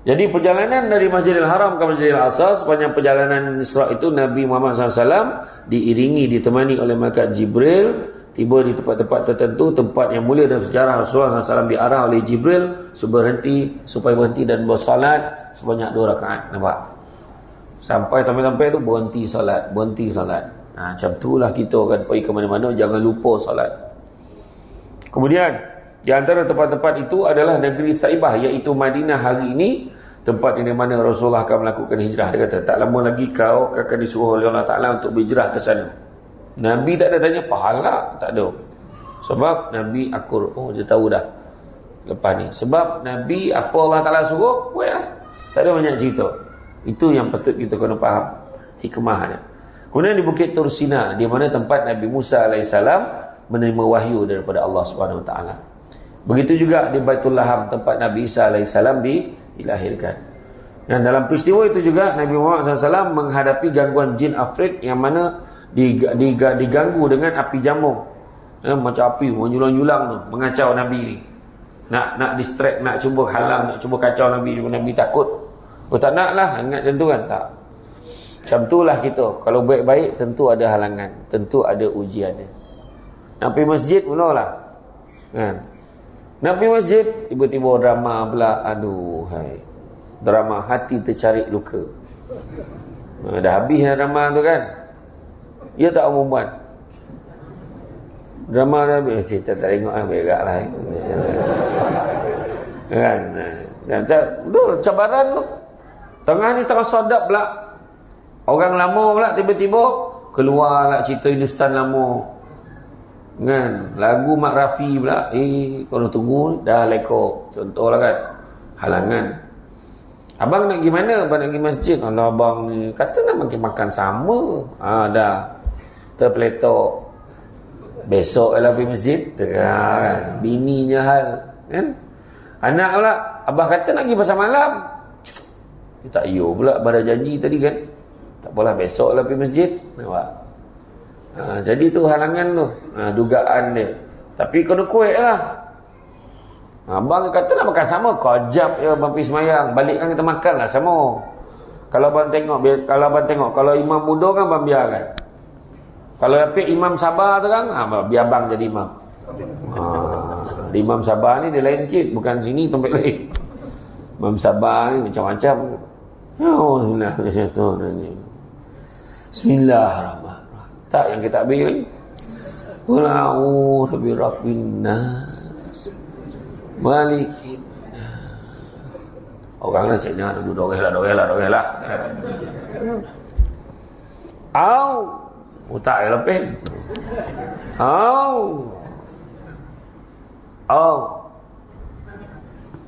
Jadi perjalanan dari Masjidil Haram ke Masjidil Aqsa, sepanjang perjalanan Isra itu Nabi Muhammad SAW diiringi, ditemani oleh malaikat Jibril, tiba di tempat-tempat tertentu, tempat yang mulia dalam sejarah. Rasulullah SAW diarah oleh Jibril supaya berhenti dan bersolat sebanyak 2 rakaat. Nampak? Sampai tu berhenti solat. Macam itulah kita akan pergi ke mana-mana, jangan lupa solat. Kemudian di antara tempat-tempat itu adalah negeri Thaibah, iaitu Madinah hari ini, tempat di mana Rasulullah akan melakukan hijrah. Dia kata, tak lama lagi kau akan disuruh oleh Allah Ta'ala untuk berhijrah ke sana. Nabi tak ada tanya pahala, tak ada. Sebab Nabi akur, dia tahu dah lepas ni. Sebab Nabi apa Allah Ta'ala suruh, buat lah. Tak ada banyak cerita. Itu yang patut kita kena faham hikmahnya. Kemudian di Bukit Tur Sina, di mana tempat Nabi Musa AS menerima wahyu daripada Allah Subhanahu Wa Ta'ala. Begitu juga di Baitul Laham, tempat Nabi Isa AS dilahirkan. Dan dalam peristiwa itu juga Nabi Muhammad SAW menghadapi gangguan jin afrit yang mana diganggu dengan api jamur. Macam api menyulang-nyulang tu, mengacau Nabi ni. Nak distract, nak cuba halang, nak cuba kacau Nabi. Nabi takut. Tak nak lah, ingat macam tu kan? Tak. Macam itulah kita. Kalau baik-baik, tentu ada halangan. Tentu ada ujiannya. Nak pergi masjid pula lah. Kan? Nak pergi masjid, tiba-tiba drama pula. Aduh, hai. Drama hati tercari luka. Dah habis dah drama tu kan. Ya tak perempuan? Drama dah habis. Kita tak tengok lah, berak lah. Kan? Betul, cabaran tu. Tengah ni tengah sodap pula. Orang lama pula tiba-tiba keluar lah cerita Hindustan lama. Kan, lagu Mak Rafi pula. Kalau tunggu dah lekor. Contohlah kan, halangan. Abang nak pergi mana? Abang nak pergi masjid. Kalau abang ni kata nak makan sama. Dah terpeletok. Besok lah pergi masjid. Kan, bininya hal. Kan, anak pula abang kata nak pergi pasal malam. Tak iyo pula pada janji tadi kan. Tak apalah, besok lah pergi masjid. Nampak? Jadi tu halangan tu, dugaan dia. Tapi kena kuat lah. Abang kata nak makan sama, kejap je abang pergi semayang, balikkan kita makan lah sama. Kalau abang tengok, kalau imam muda kan abang biarkan. Kalau dapat imam sabar tu kan, biar abang jadi imam. Imam sabar ni dia lain sikit, bukan sini tempat lain. Imam sabar ni macam-macam. Bismillahirrahmanirrahim. Tak, yang kita ambil qul a'udzu birabbin nas malikin. Orang lah cakap duduk doreh lah. Tak lebih.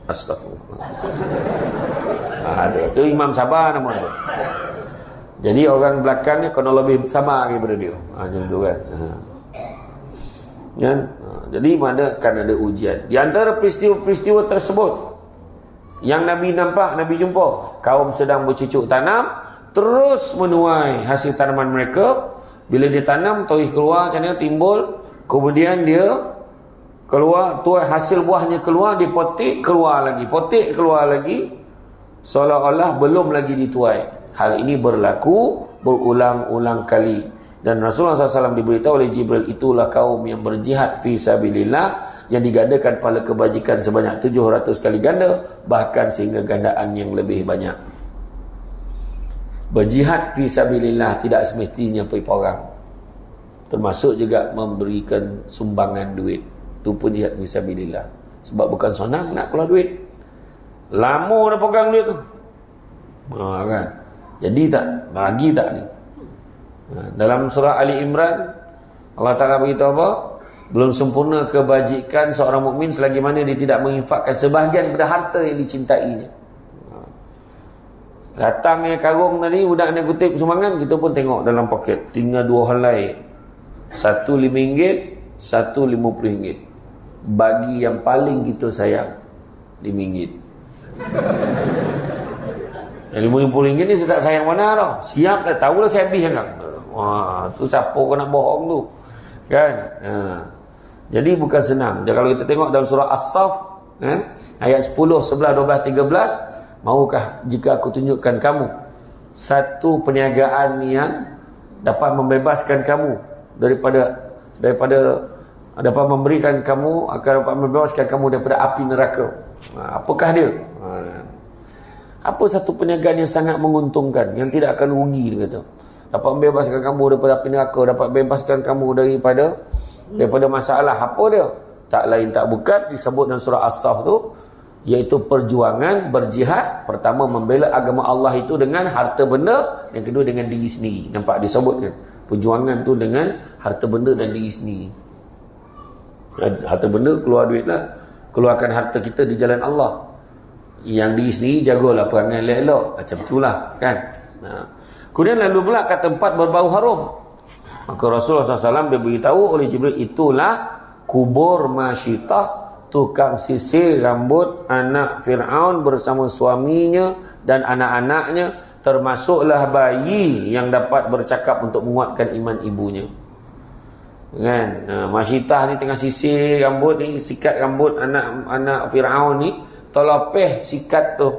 Astagfirullah. Itu imam sabar nama tu. Jadi orang belakangnya kena lebih sabar daripada dia. Macam tu kan. Jadi mana akan ada ujian. Di antara peristiwa-peristiwa tersebut yang Nabi nampak, Nabi jumpa kaum sedang bercucuk tanam, terus menuai hasil tanaman mereka. Bila dia tanam, tauhid keluar, macam mana timbul, kemudian dia keluar, tuai hasil buahnya keluar, dipotik keluar lagi, seolah-olah belum lagi dituai. Hal ini berlaku berulang-ulang kali. Dan Rasulullah SAW diberitahu oleh Jibril, itulah kaum yang berjihad fi sabilillah, yang digandakan pahala kebajikan sebanyak 700 kali ganda, bahkan sehingga gandaan yang lebih banyak. Berjihad fi sabilillah tidak semestinya pergi perang. Termasuk juga memberikan sumbangan duit. Itu pun jihad fi sabilillah. Sebab bukan senang nak keluar duit. Lama dah pegang duit tu. Kan? Jadi tak, bagi tak ni. Dalam surah Ali Imran Allah Ta'ala beritahu apa? Belum sempurna kebajikan seorang mukmin selagi mana dia tidak menginfakkan sebahagian pada harta yang dicintainya. Datangnya karung tadi, budak ni kutip sumbangan, kita pun tengok dalam poket. Tinggal dua hal lain. Satu RM5, satu RM50. Bagi yang paling kita sayang, RM5. RM50 ni saya tak sayang mana tau. Siap dah, tahulah saya habis kan. Wah, tu siapa kau nak bohong tu? Kan? Jadi bukan senang. Jadi kalau kita tengok dalam surah As-Saff, kan? Ayat 10, 11, 12, 13, maukah jika aku tunjukkan kamu satu perniagaan yang dapat membebaskan kamu daripada dapat memberikan kamu, akan dapat membebaskan kamu daripada api neraka. Apakah dia? Apa satu perniagaan yang sangat menguntungkan, yang tidak akan rugi, dia kata. Dapat membebaskan kamu daripada api neraka, dapat membebaskan kamu daripada masalah. Apa dia? Tak lain tak bukan disebut dalam surah As-Saff tu, iaitu perjuangan berjihad. Pertama membela agama Allah itu dengan harta benda, yang kedua dengan diri sendiri. Nampak disebutkan perjuangan tu dengan harta benda dan diri sendiri. Harta benda keluar duit lah, keluarkan harta kita di jalan Allah. Yang diri sendiri jagalah perangai elok-elok, macam itulah kan. Kemudian lalu pula kat tempat berbau harum, maka Rasulullah SAW dia beritahu oleh Jibril, itulah kubur Masyitah, tukang sisir rambut anak Fir'aun bersama suaminya dan anak-anaknya, termasuklah bayi yang dapat bercakap untuk menguatkan iman ibunya. Kan? Masyitah ni tengah sisir rambut ni, sikat rambut anak Fir'aun ni, tolopeh sikat tu.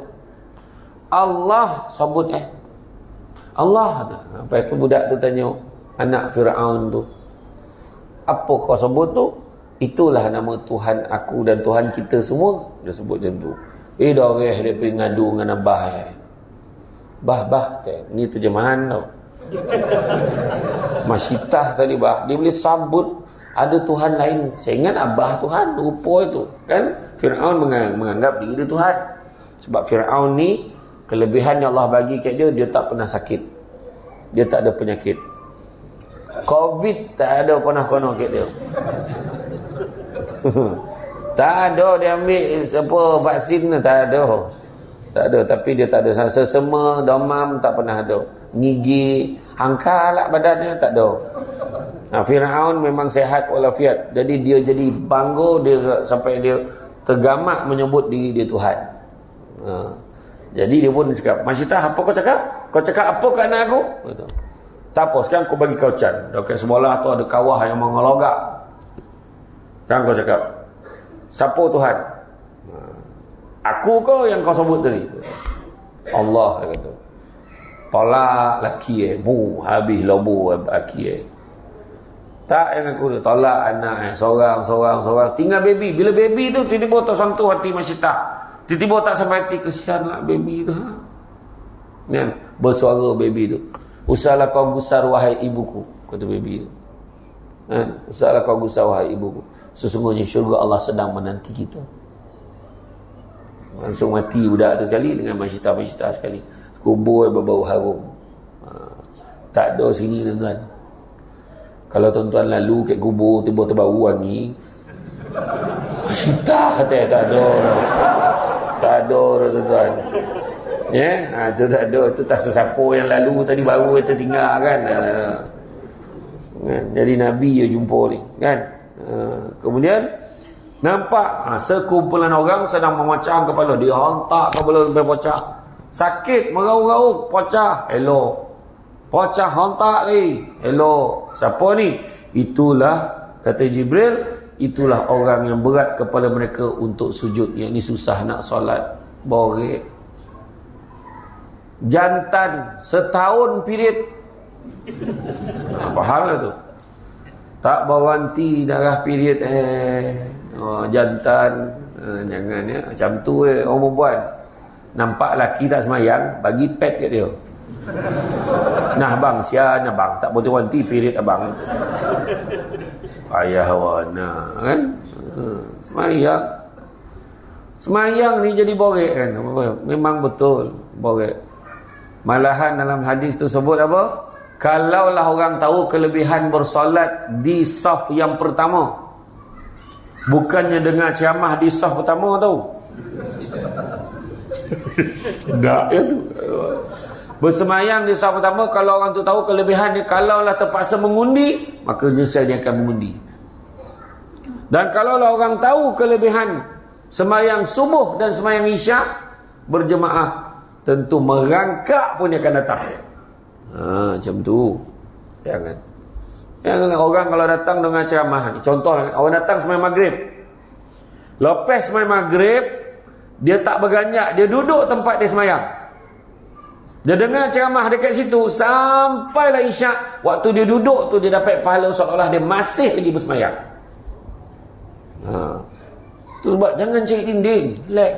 Allah sebut Allah tu. Apa itu budak tu tanya anak Fir'aun tu, apa kau sebut tu? Itulah nama Tuhan aku dan Tuhan kita semua. Dia sebut macam tu. Doreh dia pergi ngadu dengan abah. Bah, ni terjemahan tau. Masyitah tadi bah, dia boleh sabut ada Tuhan lain. Saya ingat abah Tuhan, rupa itu kan. Fir'aun menganggap diri dia Tuhan. Sebab Fir'aun ni, kelebihan yang Allah bagi kat dia, dia tak pernah sakit, dia tak ada penyakit. Covid tak ada pernah kena kat dia. Tak ada dia ambil vaksin ni, tak ada. Tapi dia tak ada sesama, demam tak pernah ada. Gigi, hangkalak badannya tak ada. Fir'aun memang sehat walafiat. Jadi dia jadi bangga, dia sampai dia tergamak menyebut diri dia Tuhan. Jadi dia pun cakap, Masyitah, apa kau cakap? Kau cakap apa ke anak aku? Tak apa, sekarang kau bagi kau can. Dekat sebelah tu ada kawah yang mengelogak. Sekarang kau cakap, siapa Tuhan? Aku kau yang kau sebut tadi? Allah, dia kata. Tolak laki habis lobo laki Tak yang aku tolak anak seorang. Tinggal baby. Bila baby tu tiba-tiba tak sentuh hati Masyitah. Tiba-tiba tak sampai hati, kesianlah baby tu. Kan? Bersuara baby tu. Usahlah kau gusar wahai ibuku, kata baby tu. Kan? Usahlah kau gusar wahai ibuku. Sesungguhnya syurga Allah sedang menanti kita. Langsung mati budak tu sekali dengan Masyitah sekali. Kubur berbau harum. Tak ada sini tuan-tuan. Kalau tuan-tuan lalu kat kubur tiba-tiba bau wangi, Masyitah kata tak ada. Tak ada tuan-tuan. Itu tak ada. Itu tak sesiapa yang lalu tadi baru kita tinggal kan. Jadi Nabi dia jumpa ni kan. Kemudian nampak sekumpulan orang sedang memecah kepala. Dia hantar kepala sampai pecah. Sakit, merau-rau, pecah. Elok. Pecah, hantar ni. Elok. Siapa ni? Itulah, kata Jibril, itulah orang yang berat kepala mereka untuk sujud. Yang ni susah nak solat. Borek. Jantan, setahun period. Apa hal lah tu? Tak berhenti darah period. Jantan. Jangan ya. Macam tu orang perempuan. Nampak laki tak semayang, bagi pet kat dia. Nah bang, sian abang, tak boleh berhenti period abang. Payah warna kan. Semayang ni jadi borek kan. Memang betul borek. Malahan dalam hadis tu sebut apa? Kalaulah orang tahu kelebihan bersolat di saf yang pertama, bukannya dengar ceramah di saf pertama tahu. Tak ya tu. Bersemayang di saf pertama, kalau orang tu tahu kelebihan dia, kalaulah terpaksa mengundi, maka nyesal dia akan mengundi. Dan kalaulah orang tahu kelebihan semayang subuh dan semayang isyak berjemaah, tentu merangkak pun dia akan datang. Macam tu. Jangan orang kalau datang dengan ceramah ni, contoh orang datang semayang maghrib, lepas semayang maghrib dia tak berganjak, dia duduk tempat dia semayang, dia dengar ceramah dekat situ sampailah isyak. Waktu dia duduk tu dia dapat pahala seolah-olah dia masih lagi bersemayang. Tu sebab jangan cari dinding, lag.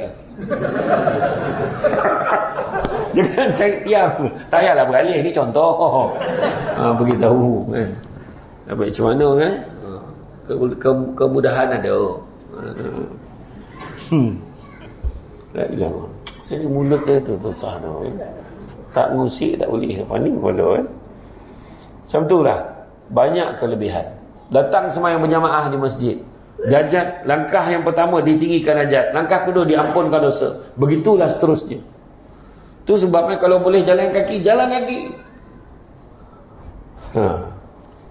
Jangan cari tiang. Tak payahlah beralih, ni contoh. Beritahu kan. Dapat macam mana kan? Kemudahan ada. Tak ilah. Saya mulut dia tu susah tu. Tak ngusik tak boleh, paning kepala kan. Macam tu lah. Banyak kelebihan. Datang semayang berjamaah di masjid, darjat langkah yang pertama ditinggikan darjat, langkah kedua diampunkan dosa, begitulah seterusnya. Tu sebabnya kalau boleh jalan kaki, jalan kaki.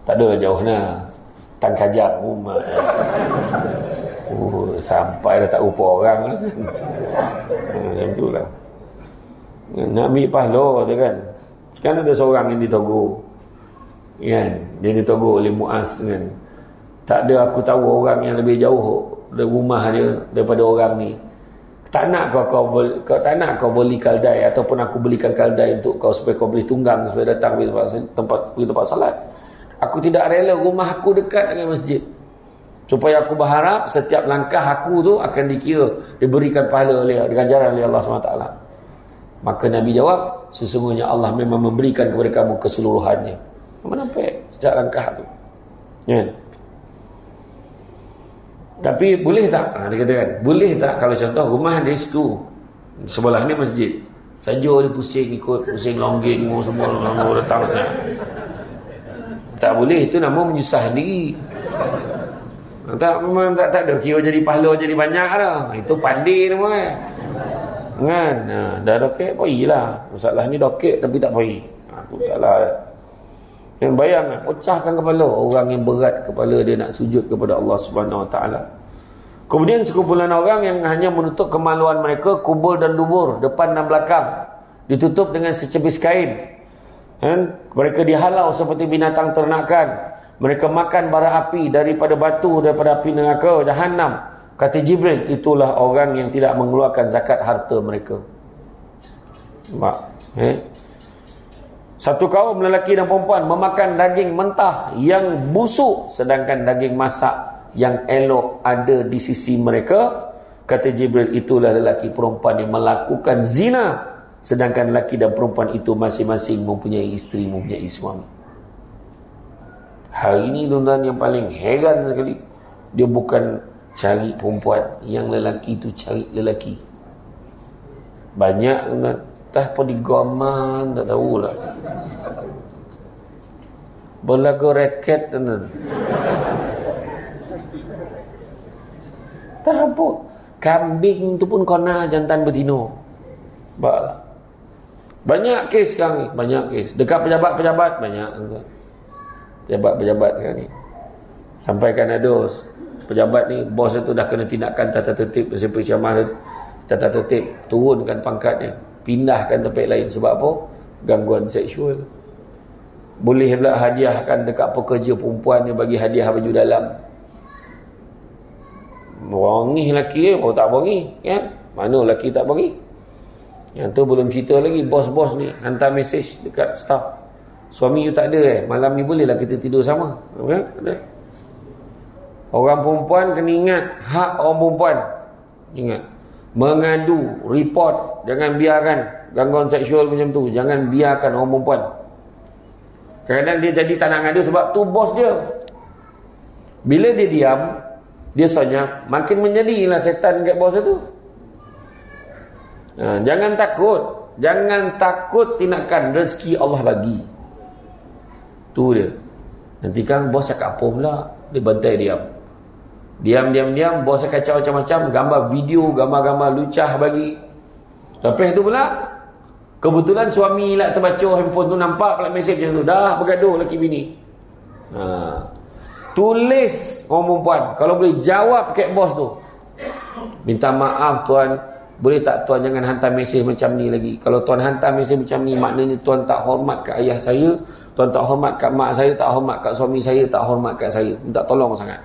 Tak ada jauh nak Tan Kajang rumah. Sampai dah tak rupa orang lah kan. Macam tu lah. Nak ambil pahala tu kan. Sekarang ada seorang yang ditegur kan, dia ditegur oleh Muaz kan. Tak ada aku tahu orang yang lebih jauh dari rumah dia daripada orang ni. Tak nak kau tak nak kau beli kaldai ataupun aku belikan kaldai untuk kau supaya kau boleh tunggang supaya datang pergi tempat salat. Aku tidak rela rumah aku dekat dengan masjid, supaya aku berharap setiap langkah aku tu akan dikira diberikan pahala oleh ganjaran oleh Allah SWT. Maka Nabi jawab, sesungguhnya Allah memang memberikan kepada kamu keseluruhannya. Mana nampak setiap langkah tu kan? Tapi boleh tak? Dia kata kan, boleh tak kalau contoh rumah dia situ, sebelah ni masjid, saja dia pusing ikut, pusing longging semua datang sana. Tak boleh, itu nama menyusah sendiri. Tak, memang tak ada kira jadi pahala jadi banyak dah. Itu pandai nama kan. Dah doket pergilah. Masalah ni doket tapi tak pergi. Itu salah. Yang bayang pecahkan kepala orang yang berat kepala dia nak sujud kepada Allah Subhanahu Wa Taala. Kemudian sekumpulan orang yang hanya menutup kemaluan mereka, kubur dan dubur, depan dan belakang, ditutup dengan secepis kain. Mereka dihalau seperti binatang ternakan. Mereka makan bara api daripada batu, daripada api neraka Jahannam. Kata Jibril, itulah orang yang tidak mengeluarkan zakat harta mereka. Satu kaum lelaki dan perempuan memakan daging mentah yang busuk, sedangkan daging masak yang elok ada di sisi mereka. Kata Jibril, itulah lelaki perempuan yang melakukan zina, sedangkan lelaki dan perempuan itu masing-masing mempunyai isteri, mempunyai suami. Hari ini tuan-tuan yang paling heran sekali, dia bukan cari perempuan, yang lelaki itu cari lelaki. Banyak tuan-tuan, entah apa digoman, tak tahulah. Berlagu raket tuan-tuan. Tak apa, kambing tu pun kona jantan betina. Banyak kes sekarang ni, banyak kes. Dekat pejabat-pejabat banyak tuan-tuan. Pejabat-pejabat sekarang ni. Sampaikan ada pejabat ni, bos tu dah kena tindakan tata tertib, sampai syamah tata tertib, turunkan pangkatnya, pindahkan tempat lain. Sebab apa? Gangguan seksual. Boleh pula hadiahkan dekat pekerja perempuan dia, bagi hadiah baju dalam. Wangi lelaki tak wangi kan? Mana lelaki tak wangi? Yang tu belum cerita lagi, bos-bos ni hantar mesej dekat staff, suami you tak ada malam ni bolehlah kita tidur sama kan? Orang perempuan kena ingat hak orang perempuan. Ingat, mengadu, report, jangan biarkan gangguan seksual macam tu. Jangan biarkan orang perempuan. Kadang-kadang dia jadi tak nak ngadu sebab tu bos dia. Bila dia diam, dia senyap, makin menjadilah setan kat bos tu. Jangan takut. Jangan takut tindakan rezeki Allah bagi. Tu dia. Nanti kan bos cakap apa pula? Dia bantai diam. Diam, bos akan kacau macam-macam, gambar video, gambar-gambar lucah bagi. Lepas tu pula, kebetulan suami lah terbaca handphone tu, nampak pula mesej macam tu. Dah bergaduh laki bini. Tulis orang perempuan, kalau boleh jawab kat bos tu. Minta maaf tuan, boleh tak tuan jangan hantar mesej macam ni lagi. Kalau tuan hantar mesej macam ni, maknanya tuan tak hormat kat ayah saya, tuan tak hormat kat mak saya, tak hormat kat suami saya, tak hormat kat saya. Minta tolong sangat.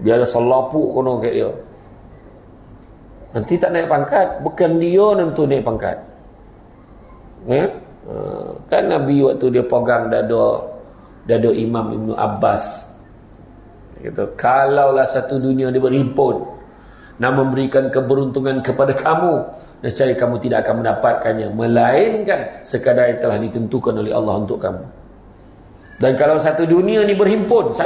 Dia ada selapuk kono kat dia. Nanti tak naik pangkat, bukan dia nentu naik pangkat. Kan Nabi waktu dia pegang dada Imam Ibn Abbas, kata, kalaulah satu dunia dia berhimpun nak memberikan keberuntungan kepada kamu, nescaya kamu tidak akan mendapatkannya, melainkan sekadar yang telah ditentukan oleh Allah untuk kamu. Dan kalau satu dunia ni berhimpun,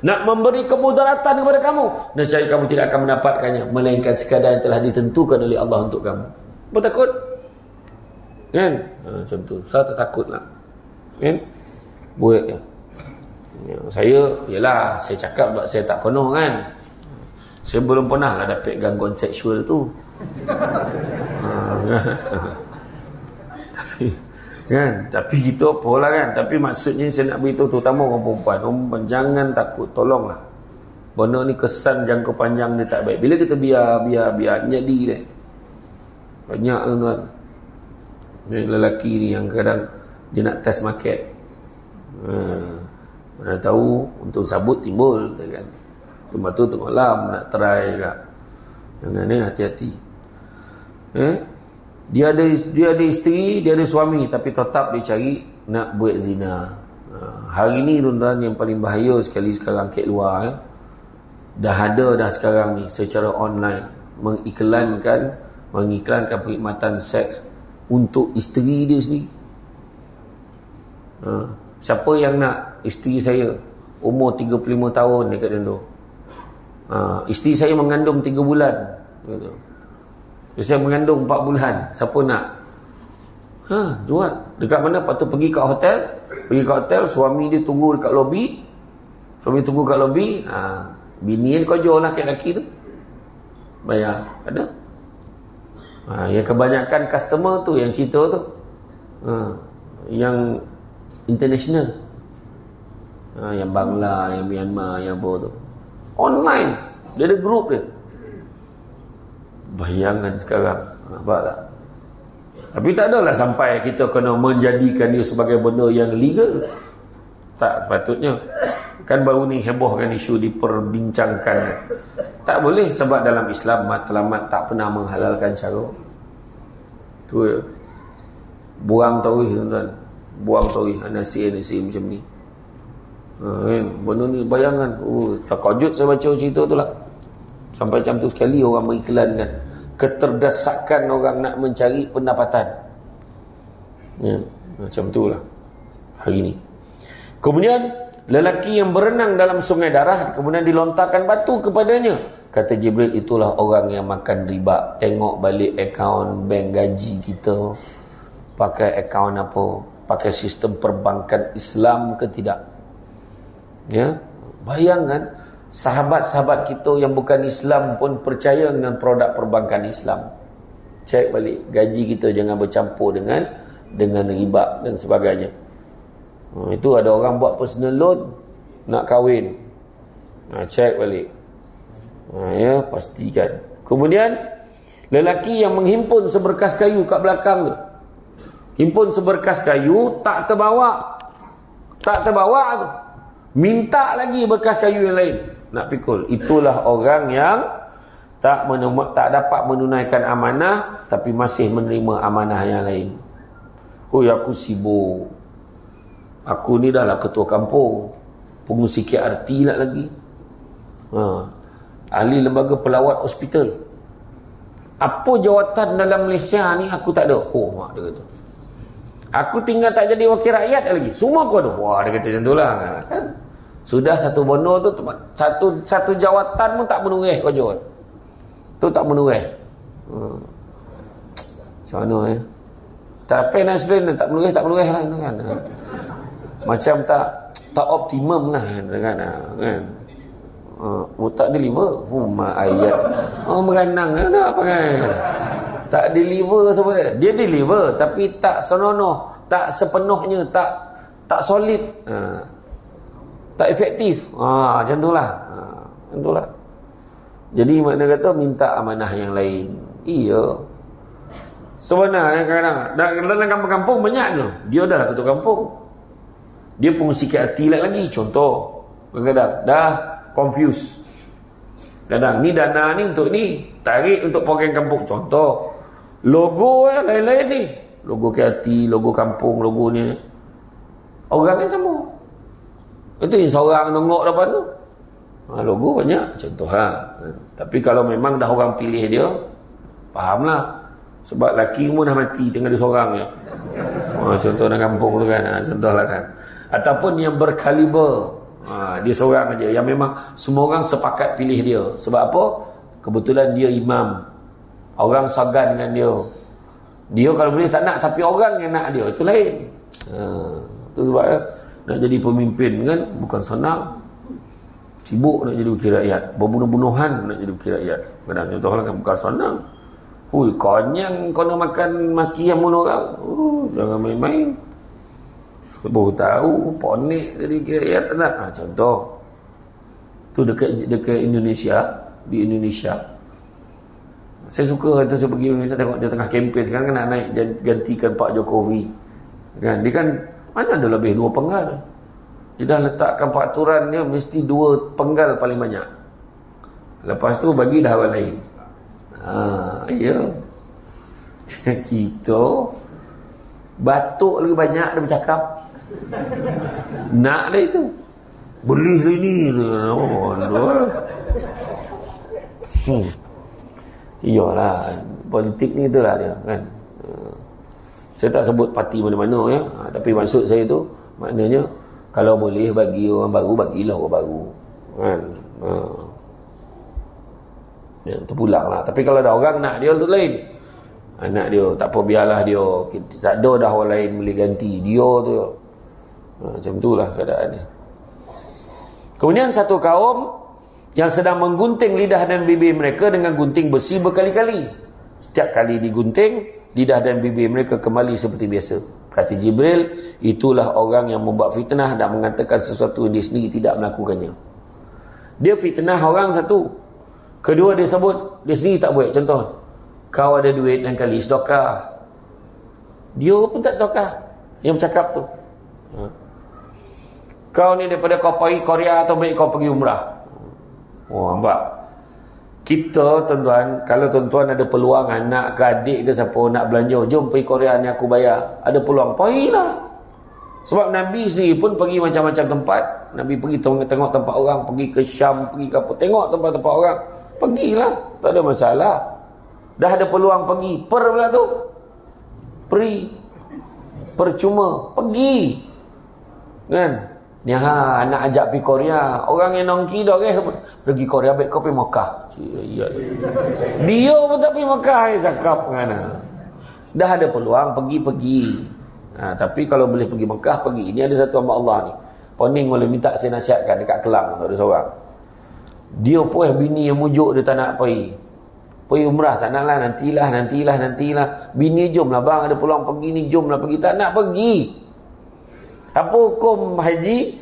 nak memberi kemudaratan kepada kamu, nescaya kamu tidak akan mendapatkannya, melainkan sekadar yang telah ditentukan oleh Allah untuk kamu. Apa takut? Kan? Macam tu. Saya tak takut lah. Kan? Buat je. Saya, yelah, saya cakap sebab saya tak kono kan. Saya belum pernah lah dapat gangguan seksual tu. Tapi kita apalah kan. Tapi maksudnya saya nak beritahu terutama orang perempuan, jangan takut, tolonglah. Benda ni kesan jangka panjang dia tak baik. Bila kita biar jadi dia. Banyak tuan-tuan. Lelaki ni yang kadang dia nak test market. Mana tahu untuk sabut timbul kan. Tu malam nak try kan. Jangan ni hati-hati. Dia ada isteri, dia ada suami, tapi tetap dia cari nak buat zina. Hari ni tuan-tuan yang paling bahaya sekali sekarang kat luar, dah ada sekarang ni secara online mengiklankan perkhidmatan seks untuk isteri dia sendiri. Siapa yang nak isteri saya umur 35 tahun dekat tu, isteri saya mengandung 3 bulan gitu. Saya mengandung 4 bulan, siapa nak? Jual. Dekat mana? Lepas tu pergi kat hotel, suami dia tunggu dekat lobi. Bini dia kau jual lah kat lelaki tu, bayar, ada. Yang kebanyakan customer tu yang cerita tu, yang international, yang Bangla, yang Myanmar, yang apa tu, online. Dia ada grup dia. Bayangkan sekarang, nampak tak? Tapi tak adalah sampai kita kena menjadikan dia sebagai benda yang legal. Tak sepatutnya. Kan baru ni heboh kan isu diperbincangkan. Tak boleh, sebab dalam Islam matlamat tak pernah menghalalkan cara. Tu ya. Buang tauhid tuan-tuan. Buang tauhid anasi macam ni. Kan? Benda ni bayangan. Terkejut saya baca cerita tu lah. Sampai macam tu sekali orang mengiklankan. Keterdesakan orang nak mencari pendapatan. Macam tu lah hari ni. Kemudian lelaki yang berenang dalam sungai darah, kemudian dilontarkan batu kepadanya. Kata Jibril, itulah orang yang makan riba. Tengok balik akaun bank gaji kita, pakai akaun apa, pakai sistem perbankan Islam ke tidak. Bayangkan sahabat-sahabat kita yang bukan Islam pun percaya dengan produk perbankan Islam. Cek balik gaji kita, jangan bercampur dengan riba dan sebagainya. Itu ada orang buat personal loan nak kahwin. Cek balik. Pastikan. Kemudian lelaki yang menghimpun seberkas kayu kat belakang tu. Himpun seberkas kayu tak terbawa tu. Minta lagi berkas kayu yang lain nak pikul. Itulah orang yang tak dapat menunaikan amanah tapi masih menerima amanah yang lain. Aku sibuk. Aku ni dah lah ketua kampung, pengurusi KRT nak lagi, ahli lembaga pelawat hospital. Apa jawatan dalam Malaysia ni aku tak ada. Mak dia kata, aku tinggal tak jadi wakil rakyat lagi, semua aku ada. Dia kata macam tu lah kan. Sudah satu bono tu, satu jawatan pun tak menurih kau jual. Tu tak menurih. Macam mana Tak apa nak explain, tak menurih lah kan. Macam tak optimum lah kan. Tak deliver. Ayat. Meranang tak apa kan. Tak deliver sebenarnya. Dia deliver tapi tak senonoh, tak sepenuhnya, tak solid. Tak efektif. Macam itulah. Macam itulah. Jadi makna kata minta amanah yang lain. Iya. Sebenarnya kadang-kadang dalam kampung-kampung banyak je. Dia dah ketua kampung. Dia fungsi KRT lagi. Contoh, kadang-kadang dah confuse. Kadang ni dana ni untuk ni, tarik untuk program kampung. Contoh, logo lain-lain ni. Logo KRT, logo kampung, logo ni. Orang ni sama. Itu yang seorang nongok depan tu. Logo banyak. Contoh Tapi kalau memang dah orang pilih dia, fahamlah. Sebab laki pun dah mati, tinggal dia seorang je. Contoh dalam kampung tu kan. Contohlah kan. Ataupun yang berkaliber, dia seorang aja. Yang memang semua orang sepakat pilih dia. Sebab apa? Kebetulan dia imam. Orang sagan dengan dia. Dia kalau boleh tak nak, tapi orang yang nak dia, itu lain. Itu sebab nak jadi pemimpin kan bukan senang. Sibuk nak jadi wakil rakyat. Berbunuh-bunuhan nak jadi wakil rakyat. Kadang contohlah kan bukan senang. Konyang kau nak makan maki yang bunuh orang. Jangan main-main. Baru tahu ponik jadi wakil rakyat tak? Contoh. Tu dekat Indonesia, di Indonesia. Saya suka saya pergi Indonesia tengok dia tengah kempen sekarang kan nak naik gantikan Pak Jokowi. Kan dia kan mana ada lebih 2 penggal. Dia dah letakkan peraturan dia mesti 2 penggal paling banyak. Lepas tu bagi dah orang lain. Ya. Kita batuk lagi banyak dia bercakap. Nak dah itu. Beli ni. Iyalah, politik ni itulah dia kan. Saya tak sebut parti mana-mana ya. Tapi maksud saya tu maknanya kalau boleh bagi orang baru, bagilah orang baru kan. Terpulang lah. Tapi kalau ada orang nak dia tu lain. Anak dia tak apa, biarlah dia. Tak ada dah orang lain boleh ganti dia tu. Macam itulah keadaannya. Kemudian satu kaum yang sedang menggunting lidah dan bibir mereka dengan gunting besi berkali-kali. Setiap kali digunting, lidah dan bibir mereka kembali seperti biasa. Kata Jibril, itulah orang yang membuat fitnah dan mengatakan sesuatu yang dia sendiri tidak melakukannya. Dia fitnah orang satu. Kedua dia sebut, dia sendiri tak buat. Contoh, kau ada duit dan kali sedekah. Dia pun tak sedekah. Yang bercakap tu. Kau ni daripada kau pergi Korea atau baik kau pergi umrah. Nampak? Kita tuan-tuan, kalau tuan-tuan ada peluang anak ke adik ke siapa nak belanja, jom pergi Korea ni aku bayar. Ada peluang, pergilah. Sebab Nabi sendiri pun pergi macam-macam tempat. Nabi pergi tengok tempat orang, pergi ke Syam, pergi ke apa, tengok tempat-tempat orang. Pergilah, tak ada masalah. Dah ada peluang pergi, pula tu. Percuma, pergi. Kan? Ni nak ajak pergi Korea. Orang yang nongki dah pergi Korea baik kau pergi Mekah. Dia pun tak pergi Mekah cakap kan. Dah ada peluang pergi. Tapi kalau boleh pergi Mekah pergi. Ini ada satu hamba Allah ni. Poning boleh minta saya nasihatkan dekat Kelang ada seorang. Dia pun bini yang mujuk dia tak nak pergi. Pergi umrah tak naklah, nantilah. Bini jomlah bang ada peluang pergi ni, jomlah pergi. Tak nak pergi. Apa hukum haji?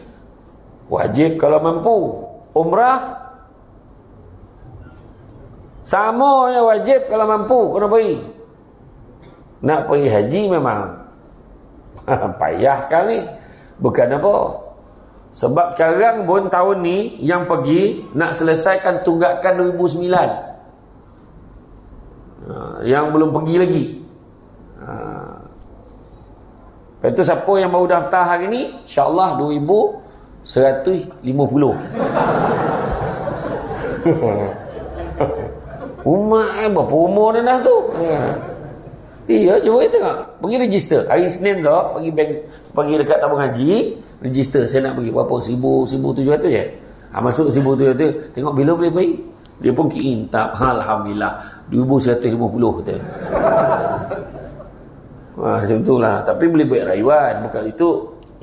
Wajib kalau mampu. Umrah sama je wajib kalau mampu. Kena pergi. Nak pergi haji memang payah sekali. Bukan apa. Sebab sekarang pun tahun ni yang pergi nak selesaikan tunggakan 2009. Yang belum pergi lagi. Itu siapa yang baru daftar hari ni, insya-Allah 2150. Berapa umur dah tu? Iya, cuba tengok. Pergi register. Hari Senin tu, pergi bank, pergi dekat tabung haji, register. Saya nak pergi berapa? 1,700 je. Masuk 1,700. Tengok bila boleh pergi. Dia pun kira tak. Alhamdulillah. 2,150 kata. Macam itulah. Tapi boleh buat rayuan. Bukan itu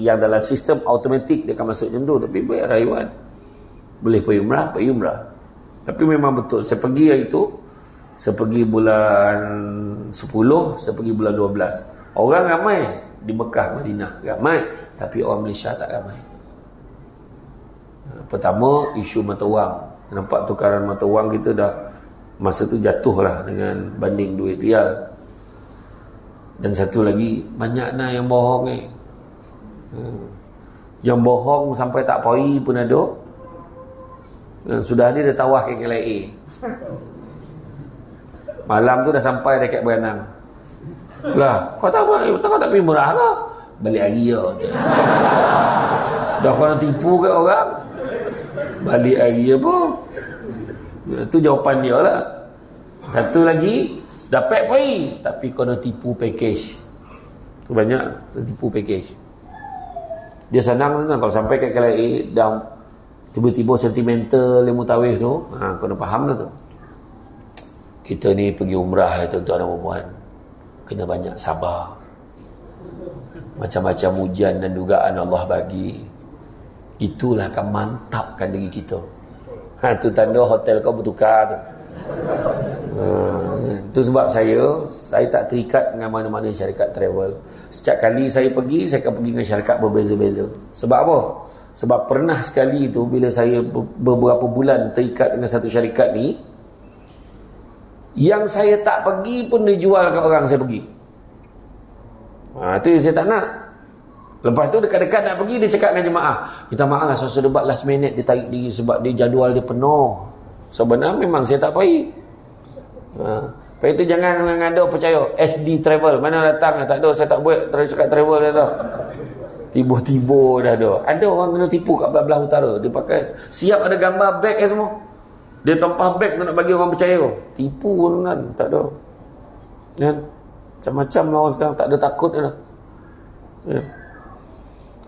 yang dalam sistem automatik dia akan masuk macam tu. Tapi bayar rayuan, boleh pergi umrah. Tapi memang betul, saya pergi hari itu, saya pergi bulan 10, saya pergi bulan 12. Orang ramai di Mekah, Madinah ramai, tapi orang Malaysia tak ramai. Pertama, isu mata wang. Nampak tukaran mata wang kita dah masa tu jatuh lah dengan banding duit rial. Dan satu lagi, banyak nak yang bohong ni. Yang bohong sampai tak poi pun ada. Sudah ni dia tawah ke KLIA. Malam tu dah sampai dekat Beranang. Lah, kau tak pergi murah lah. Balik hari ya. Dah korang tipu ke orang? Balik hari apa? Itu jawapan dia lah. Satu lagi, dapat pergi, tapi kena tipu package. Tu banyak, tipu package. Dia senang kalau sampai kat KLIA dah tiba-tiba sentimental ilmu tawif tu, kena faham lah tu. Kita ni pergi umrah tuan-tuan dan puan-puan, kena banyak sabar. Macam-macam ujian dan dugaan Allah bagi, itulah akan mantapkan diri kita. Tu tanda hotel kau bertukar tu. Itu sebab saya tak terikat dengan mana-mana syarikat travel. Setiap kali saya pergi, saya akan pergi dengan syarikat berbeza-beza. Sebab apa? Sebab pernah sekali tu, bila saya beberapa bulan terikat dengan satu syarikat ni, yang saya tak pergi pun dijual kat orang saya pergi. Itu yang saya tak nak. Lepas tu dekat-dekat nak pergi, dia cakap dengan jemaah, minta maaf lah, suatu debat last minute dia tarik diri sebab dia jadual dia penuh. Sebenarnya memang saya tak pergi. Lepas itu jangan ada percaya SD travel, mana datang tak ada, saya tak buat cakap travel dia tak. Tiba-tiba dah ada. Ada orang kena tipu kat belah utara, dia pakai siap ada gambar beg semua, dia tempah beg tu nak bagi orang percaya. Tipu pun kan, tak ada kan. Macam-macam lah orang sekarang, tak ada takut dah.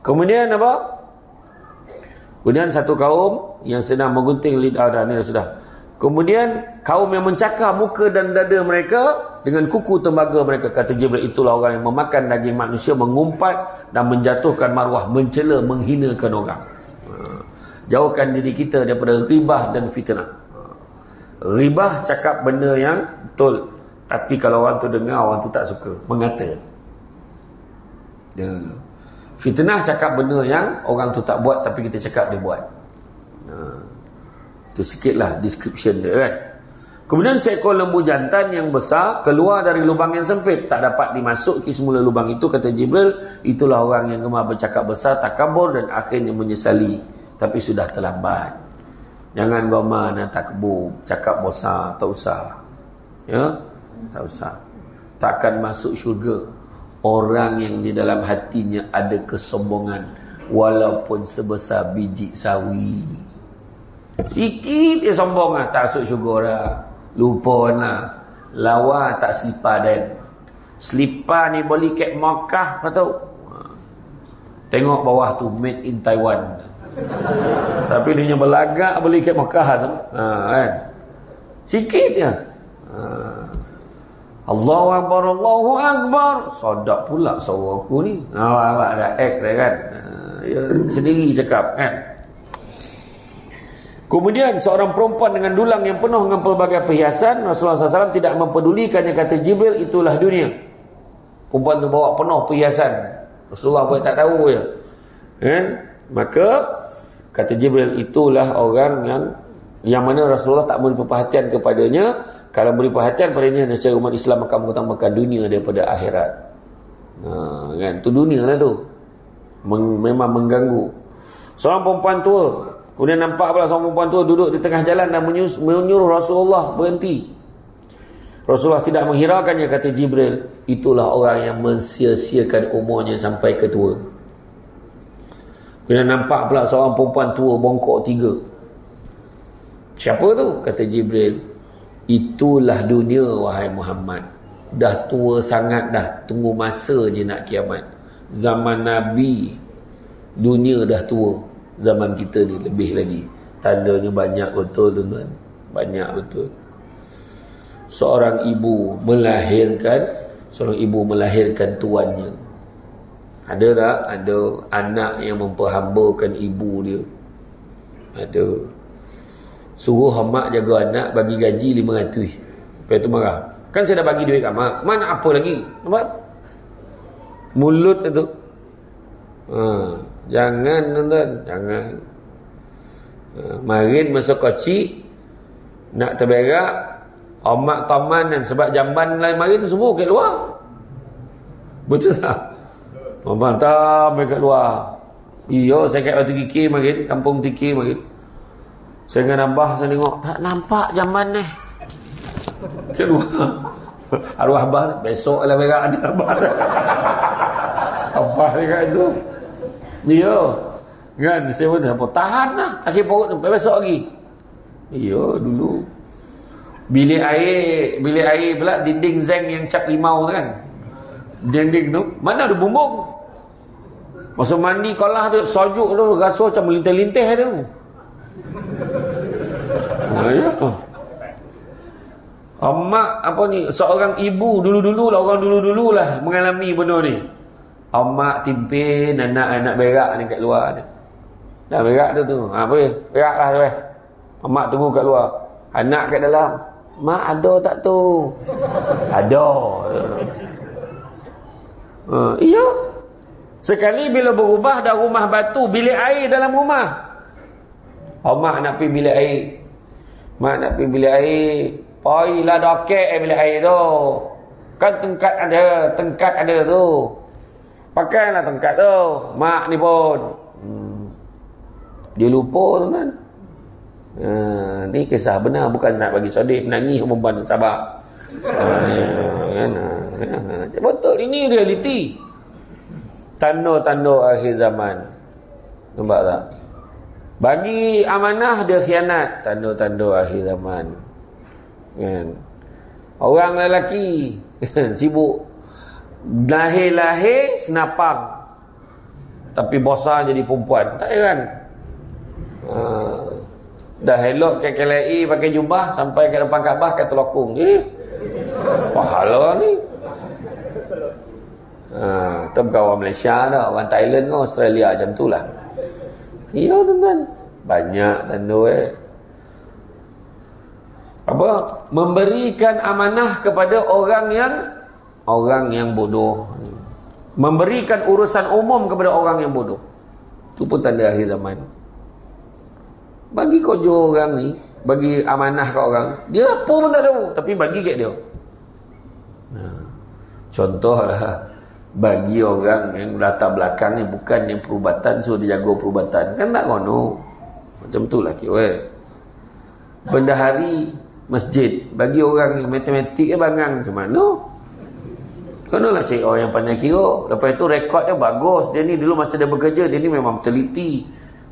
Kemudian apa? Kemudian satu kaum yang sedang menggunting lidah, dah ni dah sudah. Kemudian kaum yang mencakar muka dan dada mereka dengan kuku tembaga mereka. Kata Jibril, itulah orang yang memakan daging manusia, mengumpat dan menjatuhkan maruah, mencela, menghinakan orang. Jauhkan diri kita daripada ribah dan fitnah. Ribah cakap benda yang betul, tapi kalau orang tu dengar, orang tu tak suka, mengata. Fitnah cakap benda yang orang tu tak buat, tapi kita cakap dia buat. Itu sikitlah description dia kan. Kemudian seekor lembu jantan yang besar keluar dari lubang yang sempit, tak dapat dimasuki semula lubang itu. Kata Jibril, itulah orang yang gemar bercakap besar, takabur dan akhirnya menyesali, tapi sudah terlambat. Jangan gemar dan takabur, cakap besar, tak usah. Ya, tak usah. Takkan masuk syurga orang yang di dalam hatinya ada kesombongan, walaupun sebesar biji sawi. Sikit dia sombong lah, tak masuk syurga dah. Lupa lah. Lawa tak selipar dan. Selipar ni beli kat Makkah, kau tahu. Tengok bawah tu, made in Taiwan. Tapi dia berlagak beli kat Makkah tu. Kan? Sikit je. Allahu Akbar, Allahu Akbar. Sedap pula suara aku ni. Ada act dia kan. Dia sendiri cakap kan. Kemudian seorang perempuan dengan dulang yang penuh dengan pelbagai perhiasan. Rasulullah SAW tidak mempedulikannya. Kata Jibril, itulah dunia. Perempuan tu bawa penuh perhiasan, Rasulullah pun tak tahu je kan? Maka kata Jibril, itulah orang yang mana Rasulullah tak beri perhatian kepadanya. Kalau beri perhatian padanya, nescaya umat Islam akan mengutamakan dunia daripada akhirat. Kan? Tu dunia lah tu. Memang mengganggu. Seorang perempuan tua, kemudian nampak pula seorang perempuan tua duduk di tengah jalan dan menyuruh Rasulullah berhenti. Rasulullah tidak menghiraukannya. Kata Jibril, itulah orang yang mensia-siakan umurnya sampai ke tua. Kemudian nampak pula seorang perempuan tua bongkok 3. Siapa tu? Kata Jibril, itulah dunia wahai Muhammad. Dah tua sangat dah, tunggu masa je nak kiamat. Zaman Nabi dunia dah tua, zaman kita ni lebih lagi. Tandanya banyak betul tuan-tuan, banyak betul. Seorang ibu melahirkan tuannya. Ada tak? Ada anak yang memperhambakan ibu dia. Ada. Suruh mak jaga anak, bagi gaji 500. Lepas tu marah. Kan saya dah bagi duit kat mak. Mana apa lagi? Nampak? Mulut itu. Jangan tuan-tuan. Jangan. Marin masa kecil nak terberak, omak taman dan sebab jamban lain marin semua kat luar. Betul tak? Omak tam kat luar. Iyo, saya kat Batu Kikir marin, kampung Tikir marin. Saya dengan Abah saya tengok, tak nampak jamban ni. Kat luar. Arwah Abah, besok lah berak ada Abah. Abah dia kat tu. Iyo. Kan, saya pun apa? Tahan lah. Kaki perut tu, besok lagi. Iyo, dulu. Bilik air pula, dinding zeng yang cap limau tu kan. Dinding tu, mana ada bumbung. Masa mandi kolah tu, sojuk tu, rasa macam melintih-lintih tu. Ya. Mak apa ni, seorang ibu dulu-dulu lah mengalami benda ni. Mak timpin anak-anak berak ni kat luar ni. Dah berak tu. Apa ya? Berak lah tu mak tunggu kat luar. Anak kat dalam. Mak ada tak tu? Ada. Iya. Sekali bila berubah dah rumah batu, bilik air dalam rumah. Mak nak pergi bilik air. Mak nak pergi bilik air. Poilah dokek bilik air tu. Kan tengkat ada tu. Pakailah tengkat tu. Mak ni pun. Dia lupa tu kan. Ni kisah benar, bukan nak bagi sodik menangis perempuan sabar. Betul, ini realiti. Tanda-tanda akhir zaman. Nampak tak? Bagi amanah dia khianat. Tanda-tanda akhir zaman. Kan? Orang lelaki sibuk lahir-lahir senapang, tapi bosan jadi perempuan. Tak heran. Dah elok ke KLI pakai jubah sampai ke depan Kaabah kata lokung. Pahala ni. Tu bukan orang Malaysia dah, orang Thailand ke Australia macam tu lah. Ya tuan-tuan, banyak tanda apa? Memberikan amanah kepada orang yang bodoh. Memberikan urusan umum kepada orang yang bodoh. Itu pun tanda akhir zaman. Bagi kojo orang ni, bagi amanah ke orang, dia apa pun tak tahu, tapi bagi kat dia. Contohlah, bagi orang yang latar belakang ni bukan yang perubatan, so dia jago perubatan, kan tak kono. Macam tu lah kira. Bendahari masjid, bagi orang yang matematik bangang macam mana? Kena lah cari orang yang pandai kira. Lepas tu rekod dia bagus. Dia ni dulu masa dia bekerja, dia ni memang teliti.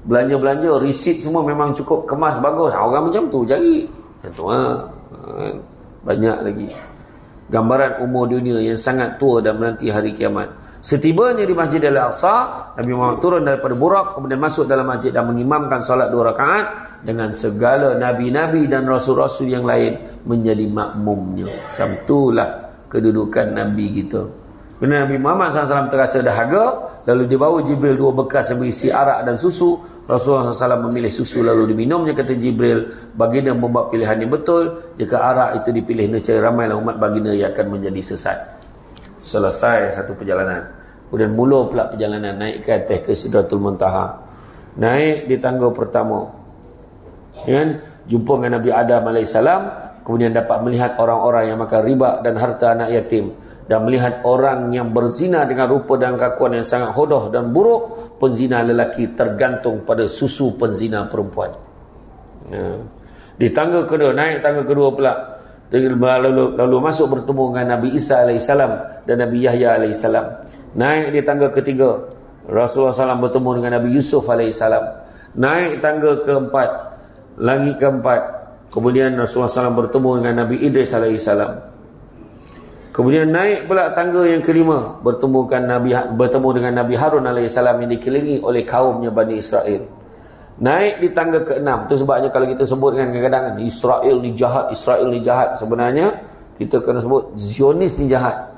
Belanja-belanja, receipt semua memang cukup kemas bagus. Orang macam tu cari. Itu banyak lagi. Gambaran umur dunia yang sangat tua dan menanti hari kiamat. Setibanya di Masjid Al-Aqsa, Nabi Muhammad turun daripada Burak, kemudian masuk dalam masjid dan mengimamkan solat 2 rakaat dengan segala nabi-nabi dan rasul-rasul yang lain menjadi makmumnya. Macam itulah kedudukan Nabi kita. Bila Nabi Muhammad SAW terasa dahaga, lalu dibawa Jibril 2 bekas yang berisi arak dan susu. Rasulullah SAW memilih susu lalu diminumnya. Kata Jibril, baginda membuat pilihan yang betul. Jika arak itu dipilih, nescaya ramailah umat baginda yang akan menjadi sesat. Selesai satu perjalanan. Kemudian mula pula perjalanan naik ke atas ke Sidratul Muntaha. Naik di tangga pertama. Jumpa dengan Nabi Adam AS. Kemudian dapat melihat orang-orang yang makan riba dan harta anak yatim. Dan melihat orang yang berzina dengan rupa dan kelakuan yang sangat hodoh dan buruk. Penzina lelaki tergantung pada susu penzina perempuan. Di tangga kedua, naik tangga kedua pula. Lalu masuk bertemu dengan Nabi Isa AS dan Nabi Yahya AS. Naik di tangga ketiga, Rasulullah SAW bertemu dengan Nabi Yusuf AS. Naik tangga keempat, lagi keempat, kemudian Rasulullah SAW bertemu dengan Nabi Idris AS. Kemudian naik pula tangga yang kelima, bertemu dengan Nabi Harun AS yang dikelilingi oleh kaumnya Bani Israel. Naik di tangga ke-6. Itu sebabnya kalau kita sebut kan kadang-kadang Israel ni jahat. Sebenarnya kita kena sebut Zionis ni jahat.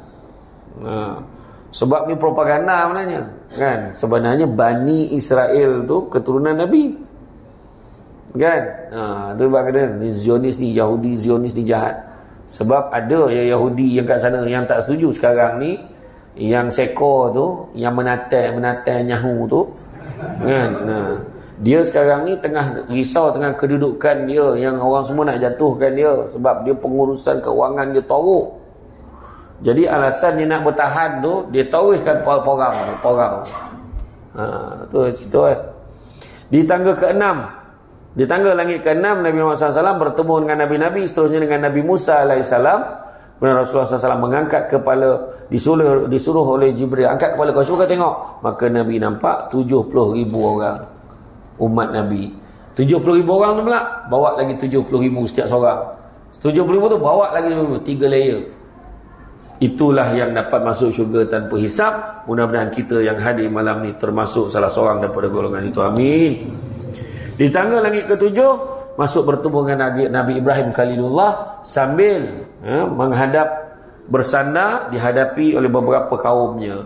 Sebab ni propaganda sebenarnya, kan? Sebenarnya Bani Israel tu keturunan Nabi, kan? Tu sebab kata ni Zionis ni, Yahudi Zionis ni jahat. Sebab ada yang Yahudi yang kat sana yang tak setuju sekarang ni, yang seko tu, yang menatai Nyahu tu, kan? Dia sekarang ni tengah risau tengah kedudukan dia, yang orang semua nak jatuhkan dia sebab dia pengurusan keuangan dia teruk. Jadi alasan dia nak bertahan tu, dia tawarkan porang. Tu cerita. Di tangga ke-6, di tangga langit ke-6, Nabi Muhammad SAW bertemu dengan Nabi-Nabi, seterusnya dengan Nabi Musa AS. Kemudian Rasulullah SAW mengangkat kepala, disuruh oleh Jibril, angkat kepala kau, cuba kau tengok. Maka Nabi nampak 70,000 orang umat Nabi. 70,000 orang tu pula bawa lagi 70,000 setiap seorang. 70,000 tu bawa lagi 3 layer. Itulah yang dapat masuk syurga tanpa hisap. Mudah-mudahan kita yang hadir malam ni termasuk salah seorang daripada golongan itu. Amin. Di tangga langit ke-7, masuk bertemu dengan Nabi Ibrahim Khalilullah sambil menghadap, bersandar dihadapi oleh beberapa kaumnya.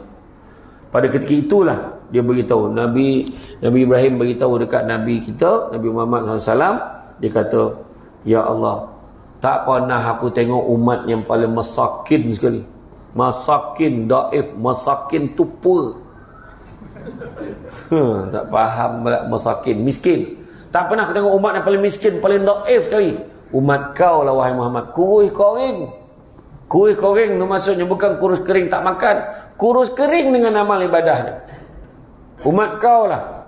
Pada ketika itulah dia beritahu, Nabi Ibrahim beritahu dekat Nabi kita, Nabi Muhammad SAW, dia kata, ya Allah, tak pernah aku tengok umat yang paling masakin sekali. Masakin, daif, masakin tupa. Tak faham pula masakin, miskin. Tak pernah aku tengok umat yang paling miskin, paling daif sekali. Umat kau lah wahai Muhammad, kurus kering. Kurus kering tu maksudnya bukan kurus kering tak makan, kurus kering dengan amal ibadah dia. Umat kau lah.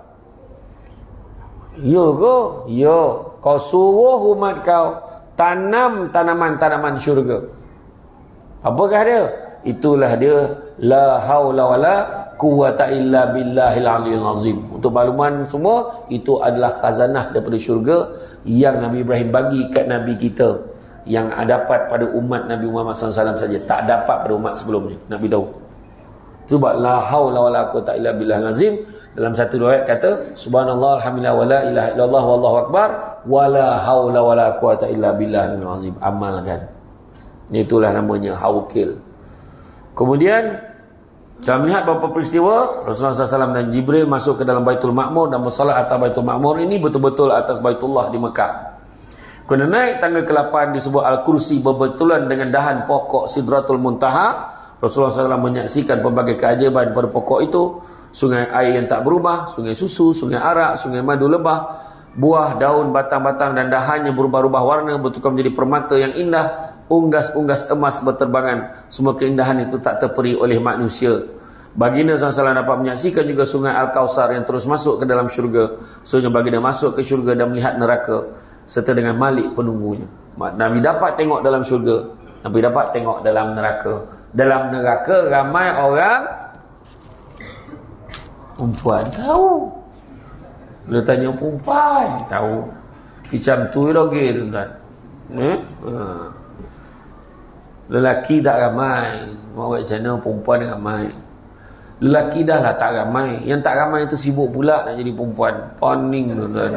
Ya ke? Ya. Kau suruh umat kau tanam tanaman syurga. Apakah dia? Itulah dia, la haula wala quwata illa billahil aliyil azim. Untuk makluman semua, itu adalah khazanah daripada syurga yang Nabi Ibrahim bagi kat Nabi kita, yang dapat pada umat Nabi Muhammad SAW saja, tak dapat pada umat sebelumnya. Nabi tahu. Sebab la haula wala quwata illa billahil azim. Dalam satu riwayat kata, subhanallah alhamdulillah wala ilaha illallah wallahu akbar wala haula wala quwata illa billahil azim. Amalkan. Itulah namanya hawkil. Kemudian kita melihat beberapa peristiwa Rasulullah SAW dan Jibril masuk ke dalam Baitul Ma'mur dan bersolat atas Baitul Ma'mur. Ini betul-betul atas Baitullah di Mekah. Kemudian naik tangga ke-8 disebut Al-Kursi, berbetulan dengan dahan pokok Sidratul Muntaha. Rasulullah SAW menyaksikan pelbagai keajaiban pada pokok itu. Sungai air yang tak berubah, sungai susu, sungai arak, sungai madu lebah, buah, daun, batang-batang dan dahannya berubah-ubah warna, bertukar menjadi permata yang indah, unggas-unggas emas berterbangan. Semua keindahan itu tak terperi oleh manusia. Baginda SAW dapat menyaksikan juga sungai Al-Kausar yang terus masuk ke dalam syurga. Soalnya baginda masuk ke syurga dan melihat neraka serta dengan Malik penunggunya. Nabi dapat tengok dalam syurga, Nabi dapat tengok dalam neraka. Dalam neraka ramai orang perempuan tahu. Bila tanya perempuan tahu. Macam tu lagi tuan-tuan. Lelaki tak ramai, mau buat macam mana, perempuan ramai. Lelaki dah lah tak ramai, yang tak ramai itu sibuk pula nak jadi perempuan. Poning tuan-tuan.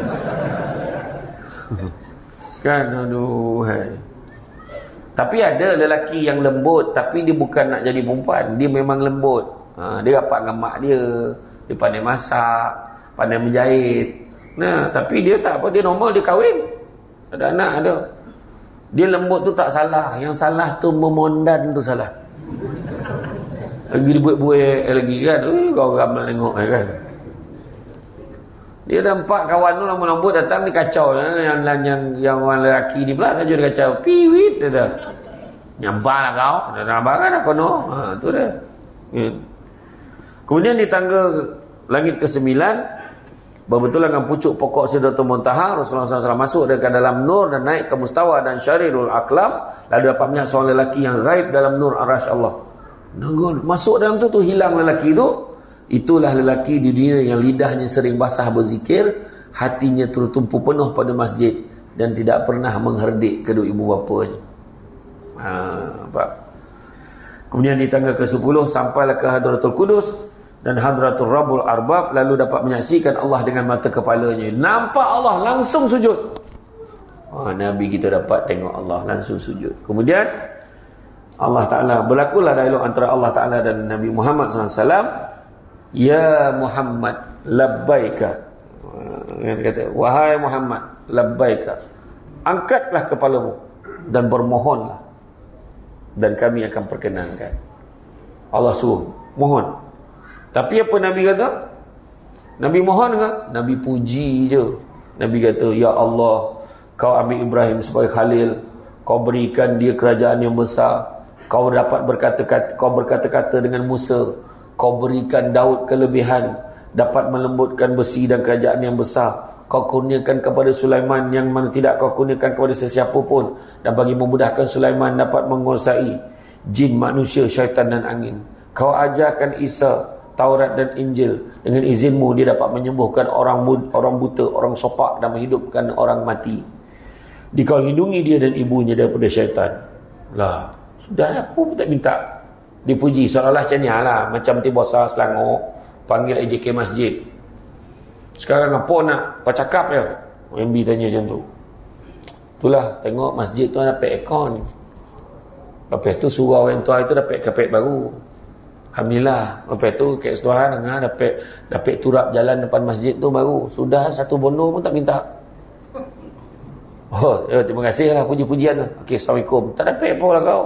Kan, aduh hai. Tapi ada lelaki yang lembut, tapi dia bukan nak jadi perempuan, dia memang lembut. Dia rapat dengan mak dia, dia pandai masak, pandai menjahit. Nah, tapi dia tak apa, dia normal, dia kahwin, ada anak ada. Dia lembut tu tak salah, yang salah tu memondan tu salah. Lagi dibuat-buat lagi kan, kau orang nak tengok kan. Dia nampak kawan tu lembut-lembut datang dia kacau, yang orang lelaki ni pula saja dia kacau. Piwit dia dah. Nyampaklah kau, dah nampak kan aku no. Tu dah. Kemudian di tangga langit ke-9, berbetulan dengan pucuk pokok Sidratul Muntaha, Rasulullah SAW masuk ke dalam nur dan naik ke mustawa dan syarirul aqlam. Lalu dapat melihat seorang lelaki yang gaib dalam nur arasy Allah. Masuk dalam tu hilang lelaki tu. Itulah lelaki di dunia yang lidahnya sering basah berzikir, hatinya tertumpu penuh pada masjid dan tidak pernah mengherdik kedua ibu bapanya. Kemudian di tangga ke-10 sampailah ke Hadratul Qudus dan Hadratul Rabbul Arbab, lalu dapat menyaksikan Allah dengan mata kepalanya. Nampak Allah langsung sujud. Nabi kita dapat tengok Allah langsung sujud. Kemudian Allah Ta'ala, berlakulah dialog antara Allah Ta'ala dan Nabi Muhammad SAW. Ya Muhammad, labbaika. Dia kata, wahai Muhammad, labbaika, angkatlah kepalamu dan bermohonlah, dan kami akan perkenankan. Allah suruh mohon. Tapi apa Nabi kata? Nabi mohon ke? Nabi puji je. Nabi kata, ya Allah, kau ambil Ibrahim sebagai khalil, kau berikan dia kerajaan yang besar, kau dapat berkata-kata dengan Musa, kau berikan Daud kelebihan, dapat melembutkan besi dan kerajaan yang besar, kau kurniakan kepada Sulaiman yang mana tidak kau kurniakan kepada sesiapa pun, dan bagi memudahkan Sulaiman dapat menguasai jin, manusia, syaitan dan angin. Kau ajarkan Isa Taurat dan Injil, dengan izinmu dia dapat menyembuhkan orang buta, orang sopak, dan menghidupkan orang mati. Kau lindungi dia dan ibunya daripada syaitan. Lah, sudah apa pun tak minta dipuji. Seolah-olah macam ni lah, macam ti bosa Selangor panggil AJK masjid. Sekarang apa nak bercakap ya? MB tanya macam tu. Itulah, tengok masjid tu dapat aircon. Lepas tu surau orang tua itu dapat kapet baru. Alhamdulillah. Lepas tu Kek Setuhan dapat turap jalan depan masjid tu baru. Sudah satu bondo pun tak minta. Oh, ya, terima kasih lah puji-pujian lah. Okey, Assalamualaikum. Tak dapat apa lah kau.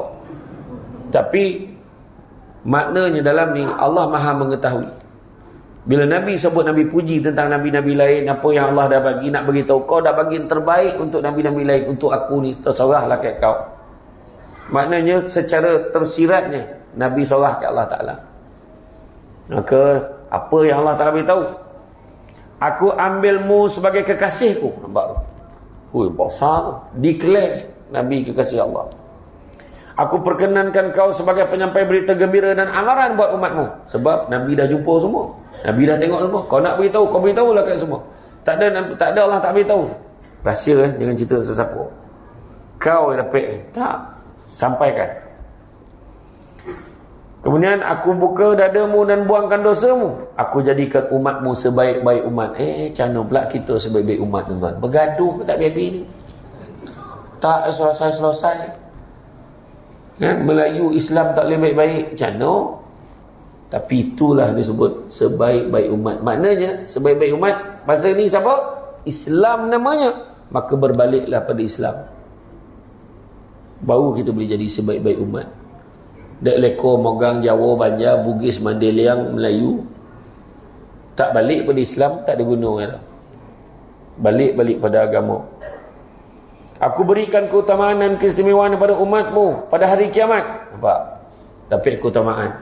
Tapi maknanya dalam ni Allah Maha mengetahui. Bila Nabi sebut Nabi puji tentang Nabi-Nabi lain, apa yang Allah dah bagi, nak beritahu kau dah bagi yang terbaik untuk Nabi-Nabi lain. Untuk aku ni terserahlah kat kau. Maknanya secara tersiratnya Nabi sorah ke Allah Ta'ala. Maka apa yang Allah Ta'ala beritahu? Aku ambilmu sebagai kekasihku. Nampak tu? Ui, besar. Declare Nabi kekasih Allah. Aku perkenankan kau sebagai penyampai berita gembira dan amaran buat umatmu. Sebab Nabi dah jumpa semua. Nabi dah tengok semua. Kau nak beritahu, kau beritahulah kat semua. Tak ada Allah tak beritahu. Rahsia jangan cerita sesiapa. Kau yang dapat. Tak. Sampaikan. Kemudian aku buka dadamu dan buangkan dosamu. Aku jadikan umatmu sebaik-baik umat. Macam mana pula kita sebaik-baik umat, tuan-tuan? Bergaduh ke tak biar ni? Tak selesai-selesai. Kan? Melayu Islam tak boleh baik-baik. Macam mana? Tapi itulah disebut sebaik-baik umat. Maknanya sebaik-baik umat masa ni siapa? Islam namanya. Maka berbaliklah pada Islam. Baru kita boleh jadi sebaik-baik umat. Dek Leko, Mogang, Jawa, Banjar, Bugis, Mandeliang, Melayu tak balik pada Islam, tak ada guna dah. Balik pada agama. Aku berikan keutamaan dan keistimewaan kepada umatmu pada hari kiamat. Nampak? Dapat keutamaan.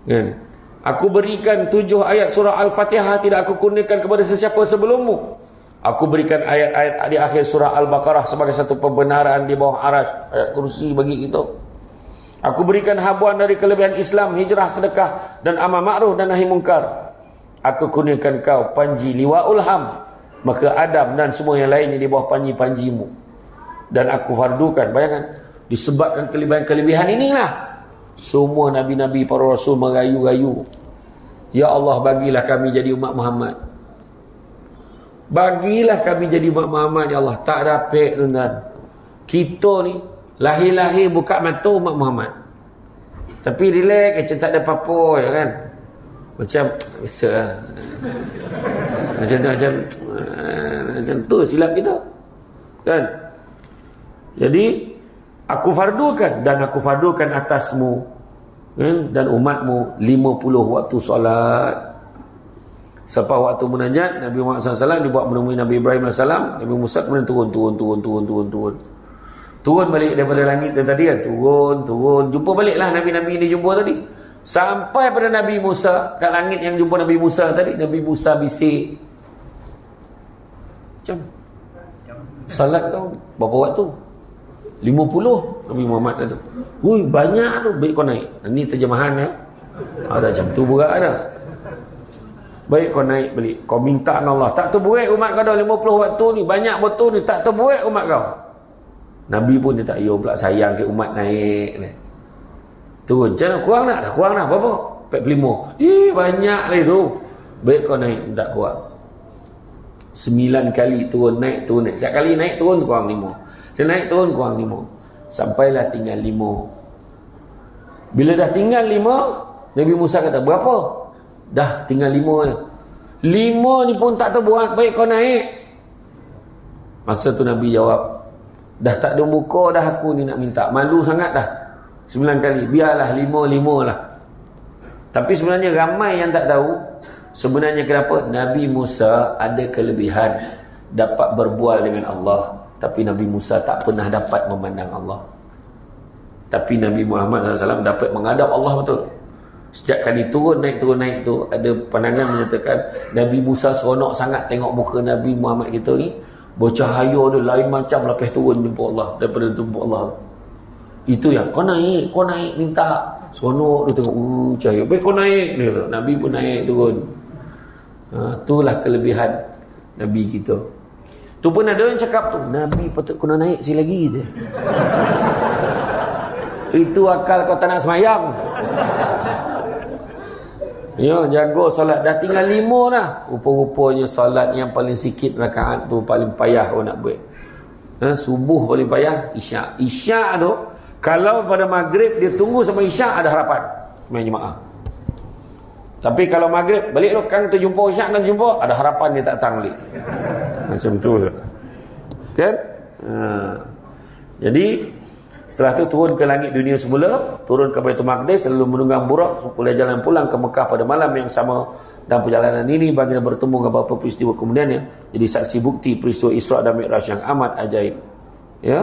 Kan? Aku berikan 7 ayat surah Al-Fatihah tidak aku kurniakan kepada sesiapa sebelummu. Aku berikan ayat-ayat di akhir surah Al-Baqarah sebagai satu pembenaran di bawah aras. Ayat kursi bagi kita. Aku berikan habuan dari kelebihan Islam, hijrah, sedekah dan amar ma'ruf dan nahi mungkar. Aku kurniakan kau panji liwa'ul ham. Maka Adam dan semua yang lainnya di bawah panji-panjimu. Dan aku fardukan, bayangkan, disebabkan kelebihan-kelebihan inilah semua Nabi-Nabi para Rasul merayu-rayu. Ya Allah, bagilah kami jadi umat Muhammad. Bagilah kami jadi umat Muhammad, ya Allah. Tak dapat, tuan-tuan. Kita ni lahir-lahir buka mata umat Muhammad. Tapi relax, macam tak ada apa-apa, ya kan? Macam biasa lah. Macam tu silap kita. Kan? Jadi aku fardukan atasmu, kan, dan umatmu 50 waktu solat. Sampai waktu munajat Nabi Muhammad SAW dibuat menemui Nabi Ibrahim AS. Nabi Musa kemudian turun. Turun balik daripada langit dan tadi kan. Turun. Jumpa baliklah Nabi-Nabi ini jumpa tadi. Sampai pada Nabi Musa kat langit yang jumpa Nabi Musa tadi. Nabi Musa bisik. Macam salat kau berapa waktu? 50 Nabi Muhammad kata. Hui, banyak tu. Baik kau naik. Ini terjemahan ya. Ada macam tu burak ada. Baik kau naik balik. Kau minta dengan Allah. Tak terbuat umat kau dah 50 waktu ni. Banyak betul ni. Tak terbuat umat kau. Nabi pun dia tak pula sayang ke umat naik ni. Turun. Macam kurang nak? Dah kurang dah. Berapa? 45. Banyak lah itu. Baik kau naik. Tak kurang. 9 kali turun naik. Setiap kali naik turun kurang 5. Dia naik turun kurang 5. Sampailah tinggal 5. Bila dah tinggal 5, Nabi Musa kata, berapa? Dah tinggal 5 je. 5 ni pun tak terbuat, baik kau naik. Masa tu Nabi jawab, dah tak ada muka dah aku ni nak minta. Malu sangat dah. 9 kali. Biarlah 5 lah. Tapi sebenarnya ramai yang tak tahu. Sebenarnya kenapa? Nabi Musa ada kelebihan. Dapat berbual dengan Allah. Tapi Nabi Musa tak pernah dapat memandang Allah. Tapi Nabi Muhammad SAW dapat menghadap Allah betul. Setiap kali turun naik tu, ada pandangan menyatakan Nabi Musa seronok sangat tengok muka Nabi Muhammad kita ni. Bercahaya dia lain macam lepas turun jumpa Allah daripada jumpa Allah. Itu yang kau naik minta. Seronok dia tengok cahaya. Baik kau naik dia. Nabi pun naik turun. Itulah kelebihan Nabi kita. Tu pun ada yang cakap tu, Nabi patut kena naik sekali lagi je. Itu akal kau tak nak semayang. Ya, jaga solat. Dah tinggal 5 dah. Rupa-rupanya solat yang paling sikit rakaat tu paling payah kau nak buat. Subuh paling payah, isyak. Isyak tu, kalau pada maghrib dia tunggu sampai isyak, ada harapan sembahyang jemaah. Tapi kalau maghrib, balik tu kan terjumpa isyak dan jumpa, ada harapan dia tak datang balik. Macam tu je. Kan? Jadi setelah tu turun ke langit dunia semula, turun ke Baitul Maqdis, lalu menunggang burak, boleh jalan pulang ke Mekah pada malam yang sama. Dan perjalanan ini baginda bertemu dengan beberapa peristiwa kemudiannya, jadi saksi bukti peristiwa Isra dan Mi'raj yang amat ajaib. Ya.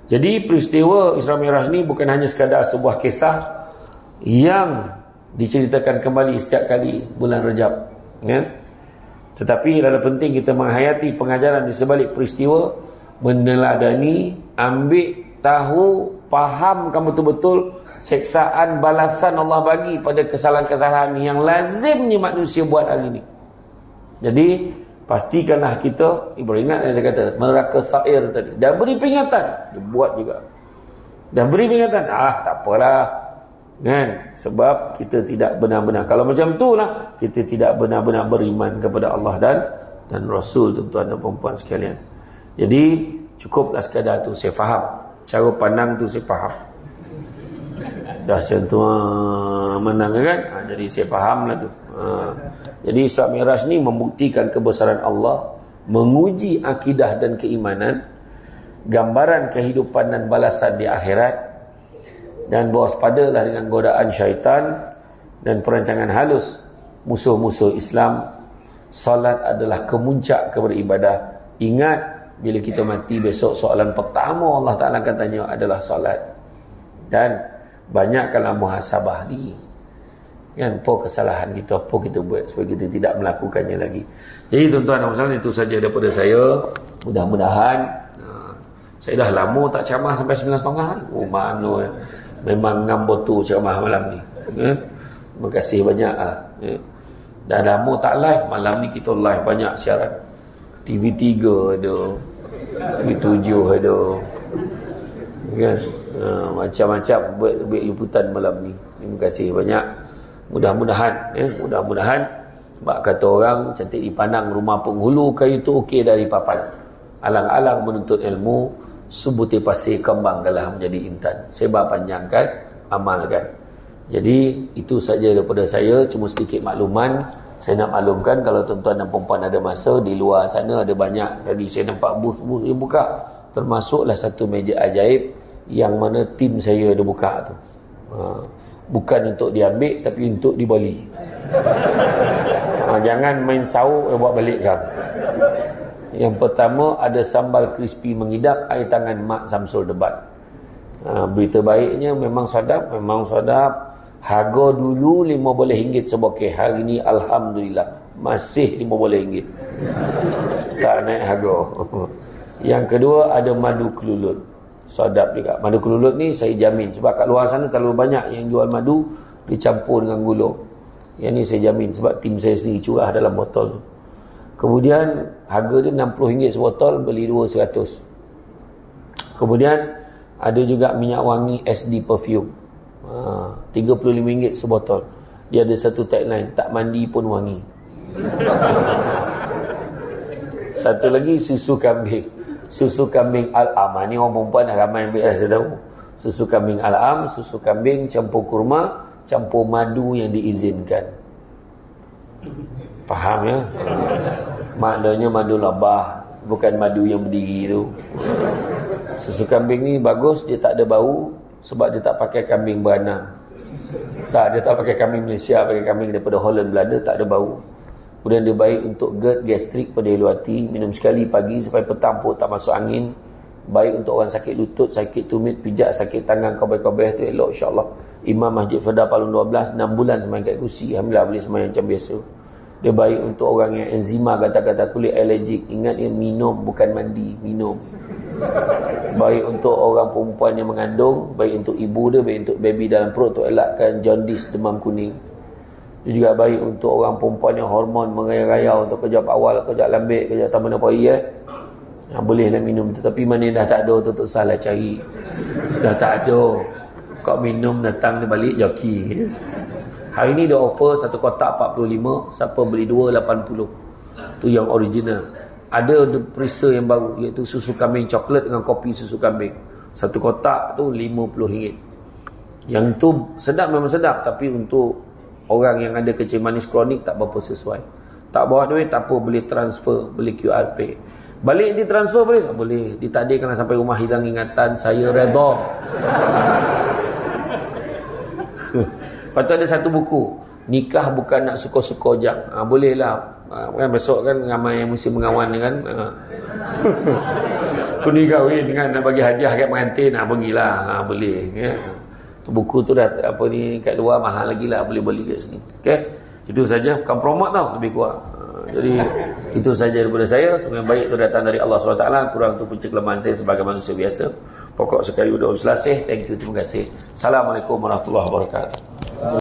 Jadi peristiwa Isra Mi'raj ni bukan hanya sekadar sebuah kisah yang diceritakan kembali setiap kali bulan Rajab, ya. Tetapi adalah penting kita menghayati pengajaran di sebalik peristiwa, meneladani, ambil tahu, fahamkan betul-betul seksaan balasan Allah bagi pada kesalahan-kesalahan yang lazimnya manusia buat hari ini. Jadi pastikanlah kita, beringat yang saya kata neraka Sa'ir tadi, dah beri peringatan, dia buat juga, dah beri peringatan, tak apalah kan, sebab kita tidak benar-benar, kalau macam tu lah kita tidak benar-benar beriman kepada Allah dan Rasul, tuan-tuan dan perempuan sekalian. Jadi cukuplah sekadar tu saya faham, cara pandang tu saya faham. Dah macam tu menang kan? Jadi saya faham lah tu. Jadi Isra Mi'raj ni membuktikan kebesaran Allah, menguji akidah dan keimanan, gambaran kehidupan dan balasan di akhirat, dan waspadalah dengan godaan syaitan dan perancangan halus musuh-musuh Islam. Salat adalah kemuncak kepada ibadah. Ingat, bila kita mati besok, soalan pertama Allah Ta'ala akan tanya adalah salat. Dan banyakkanlah muhasabah diri, kan, apa kesalahan kita, apa kita buat supaya kita tidak melakukannya lagi. Jadi tuan-tuan dan puan-puan, itu saja daripada saya. Mudah-mudahan saya dah lama tak ceramah sampai 9.30. Mana memang ngambotu ceramah malam ni, terima kasih banyak lah. Dah lama tak live, malam ni kita live banyak siaran. TV3 ada, TV7 ada, kan, macam-macam buat liputan malam ni. Terima kasih banyak. Mudah-mudahan mudah-mudahan, bak kata orang, cantik dipandang rumah penghulu, kayu tu okey dari papan. Alang-alang menuntut ilmu, sebutir pasir kembang galah menjadi intan. Sebab panjangkan, amalkan. Jadi itu saja daripada saya, cuma sedikit makluman. Saya nak maklumkan, kalau tuan-tuan dan perempuan ada masa, di luar sana ada banyak, tadi saya nampak booth yang buka, termasuklah satu meja ajaib yang mana tim saya ada buka tu. Bukan untuk diambil, tapi untuk dibeli. Jangan main sauk buat balik kan. Yang pertama ada sambal crispy mengidap, air tangan Mak Samsul Debat. Berita baiknya memang sadap. Harga dulu RM15 sebokeh, hari ni alhamdulillah masih RM15, tak naik harga. Yang kedua ada madu kelulut, sadap juga. Madu kelulut ni saya jamin, sebab kat luar sana terlalu banyak yang jual madu dicampur dengan gula. Yang ni saya jamin, sebab tim saya sendiri curah dalam botol. Kemudian harga dia RM60 sebotol, beli 2 100. Kemudian ada juga minyak wangi SD perfume, RM35 sebotol. Dia ada satu tagline, tak mandi pun wangi. Satu lagi susu kambing, Susu kambing al-am. Ni orang perempuan dah ramai ambil dah, saya tahu. Susu kambing al-am, susu kambing campur kurma, campur madu yang diizinkan. Faham ya? Maknanya madu labah, bukan madu yang berdiri tu. Susu kambing ni bagus, dia tak ada bau sebab dia tak pakai kambing beranang. Dia tak pakai kambing Malaysia, pakai kambing daripada Holland, Belanda, tak ada bau. Kemudian dia baik untuk GERD, gastrik pada hati, minum sekali pagi sampai petang pun tak masuk angin. Baik untuk orang sakit lutut, sakit tumit, pijak, sakit tangan, kabeh-kabeh tu elok insya-Allah. Imam Masjid Firdaus Palung 12 6 bulan sembahyang kat kursi, alhamdulillah boleh sembahyang macam biasa. Dia baik untuk orang yang enzima, kata-kata kulit alergik. Ingat dia minum, bukan mandi, minum. Baik untuk orang perempuan yang mengandung, baik untuk ibu dia, baik untuk baby dalam perut, untuk elakkan jaundice, demam kuning. Dia juga baik untuk orang perempuan yang hormon merayau-rayau, untuk kejap awal, kejap lambik, kejap taman apa bolehlah minum. Tetapi mana dah tak ada tu, tak salah cari. Dah tak ada, kau minum datang dia balik joki. Hari ni dia offer satu kotak 45, siapa beli 2 80. Tu yang original. Ada perisa yang baru, iaitu susu kambing coklat dengan kopi susu kambing. Satu kotak tu RM50. Yang tu sedap, memang sedap, tapi untuk orang yang ada kecil manis kronik tak berapa sesuai. Tak bawa duit tak apa, boleh transfer, boleh QR Pay. Balik ditransfer boleh? Tak boleh. Ditakdirkan sampai rumah hilang ingatan, saya redha. Lepas tu ada satu buku, nikah bukan nak suka-suka jam. Boleh lah. Kan besok kan ramai yang mesti mengawan kan. Aku ni kahwin kan, nak bagi hadiah kat pengantin, pergilah. Boleh ya. Buku tu dah apa ni kat luar mahal lagi lah, boleh beli kat sini. Okey. Itu saja, bukan promote tau, lebih kurang. Jadi itu saja daripada saya. Semua yang baik itu datang dari Allah SWT, kurang tu punca kelemahan saya sebagai manusia biasa. Pokok sekali udah selasih. Thank you, terima kasih. Assalamualaikum warahmatullahi wabarakatuh.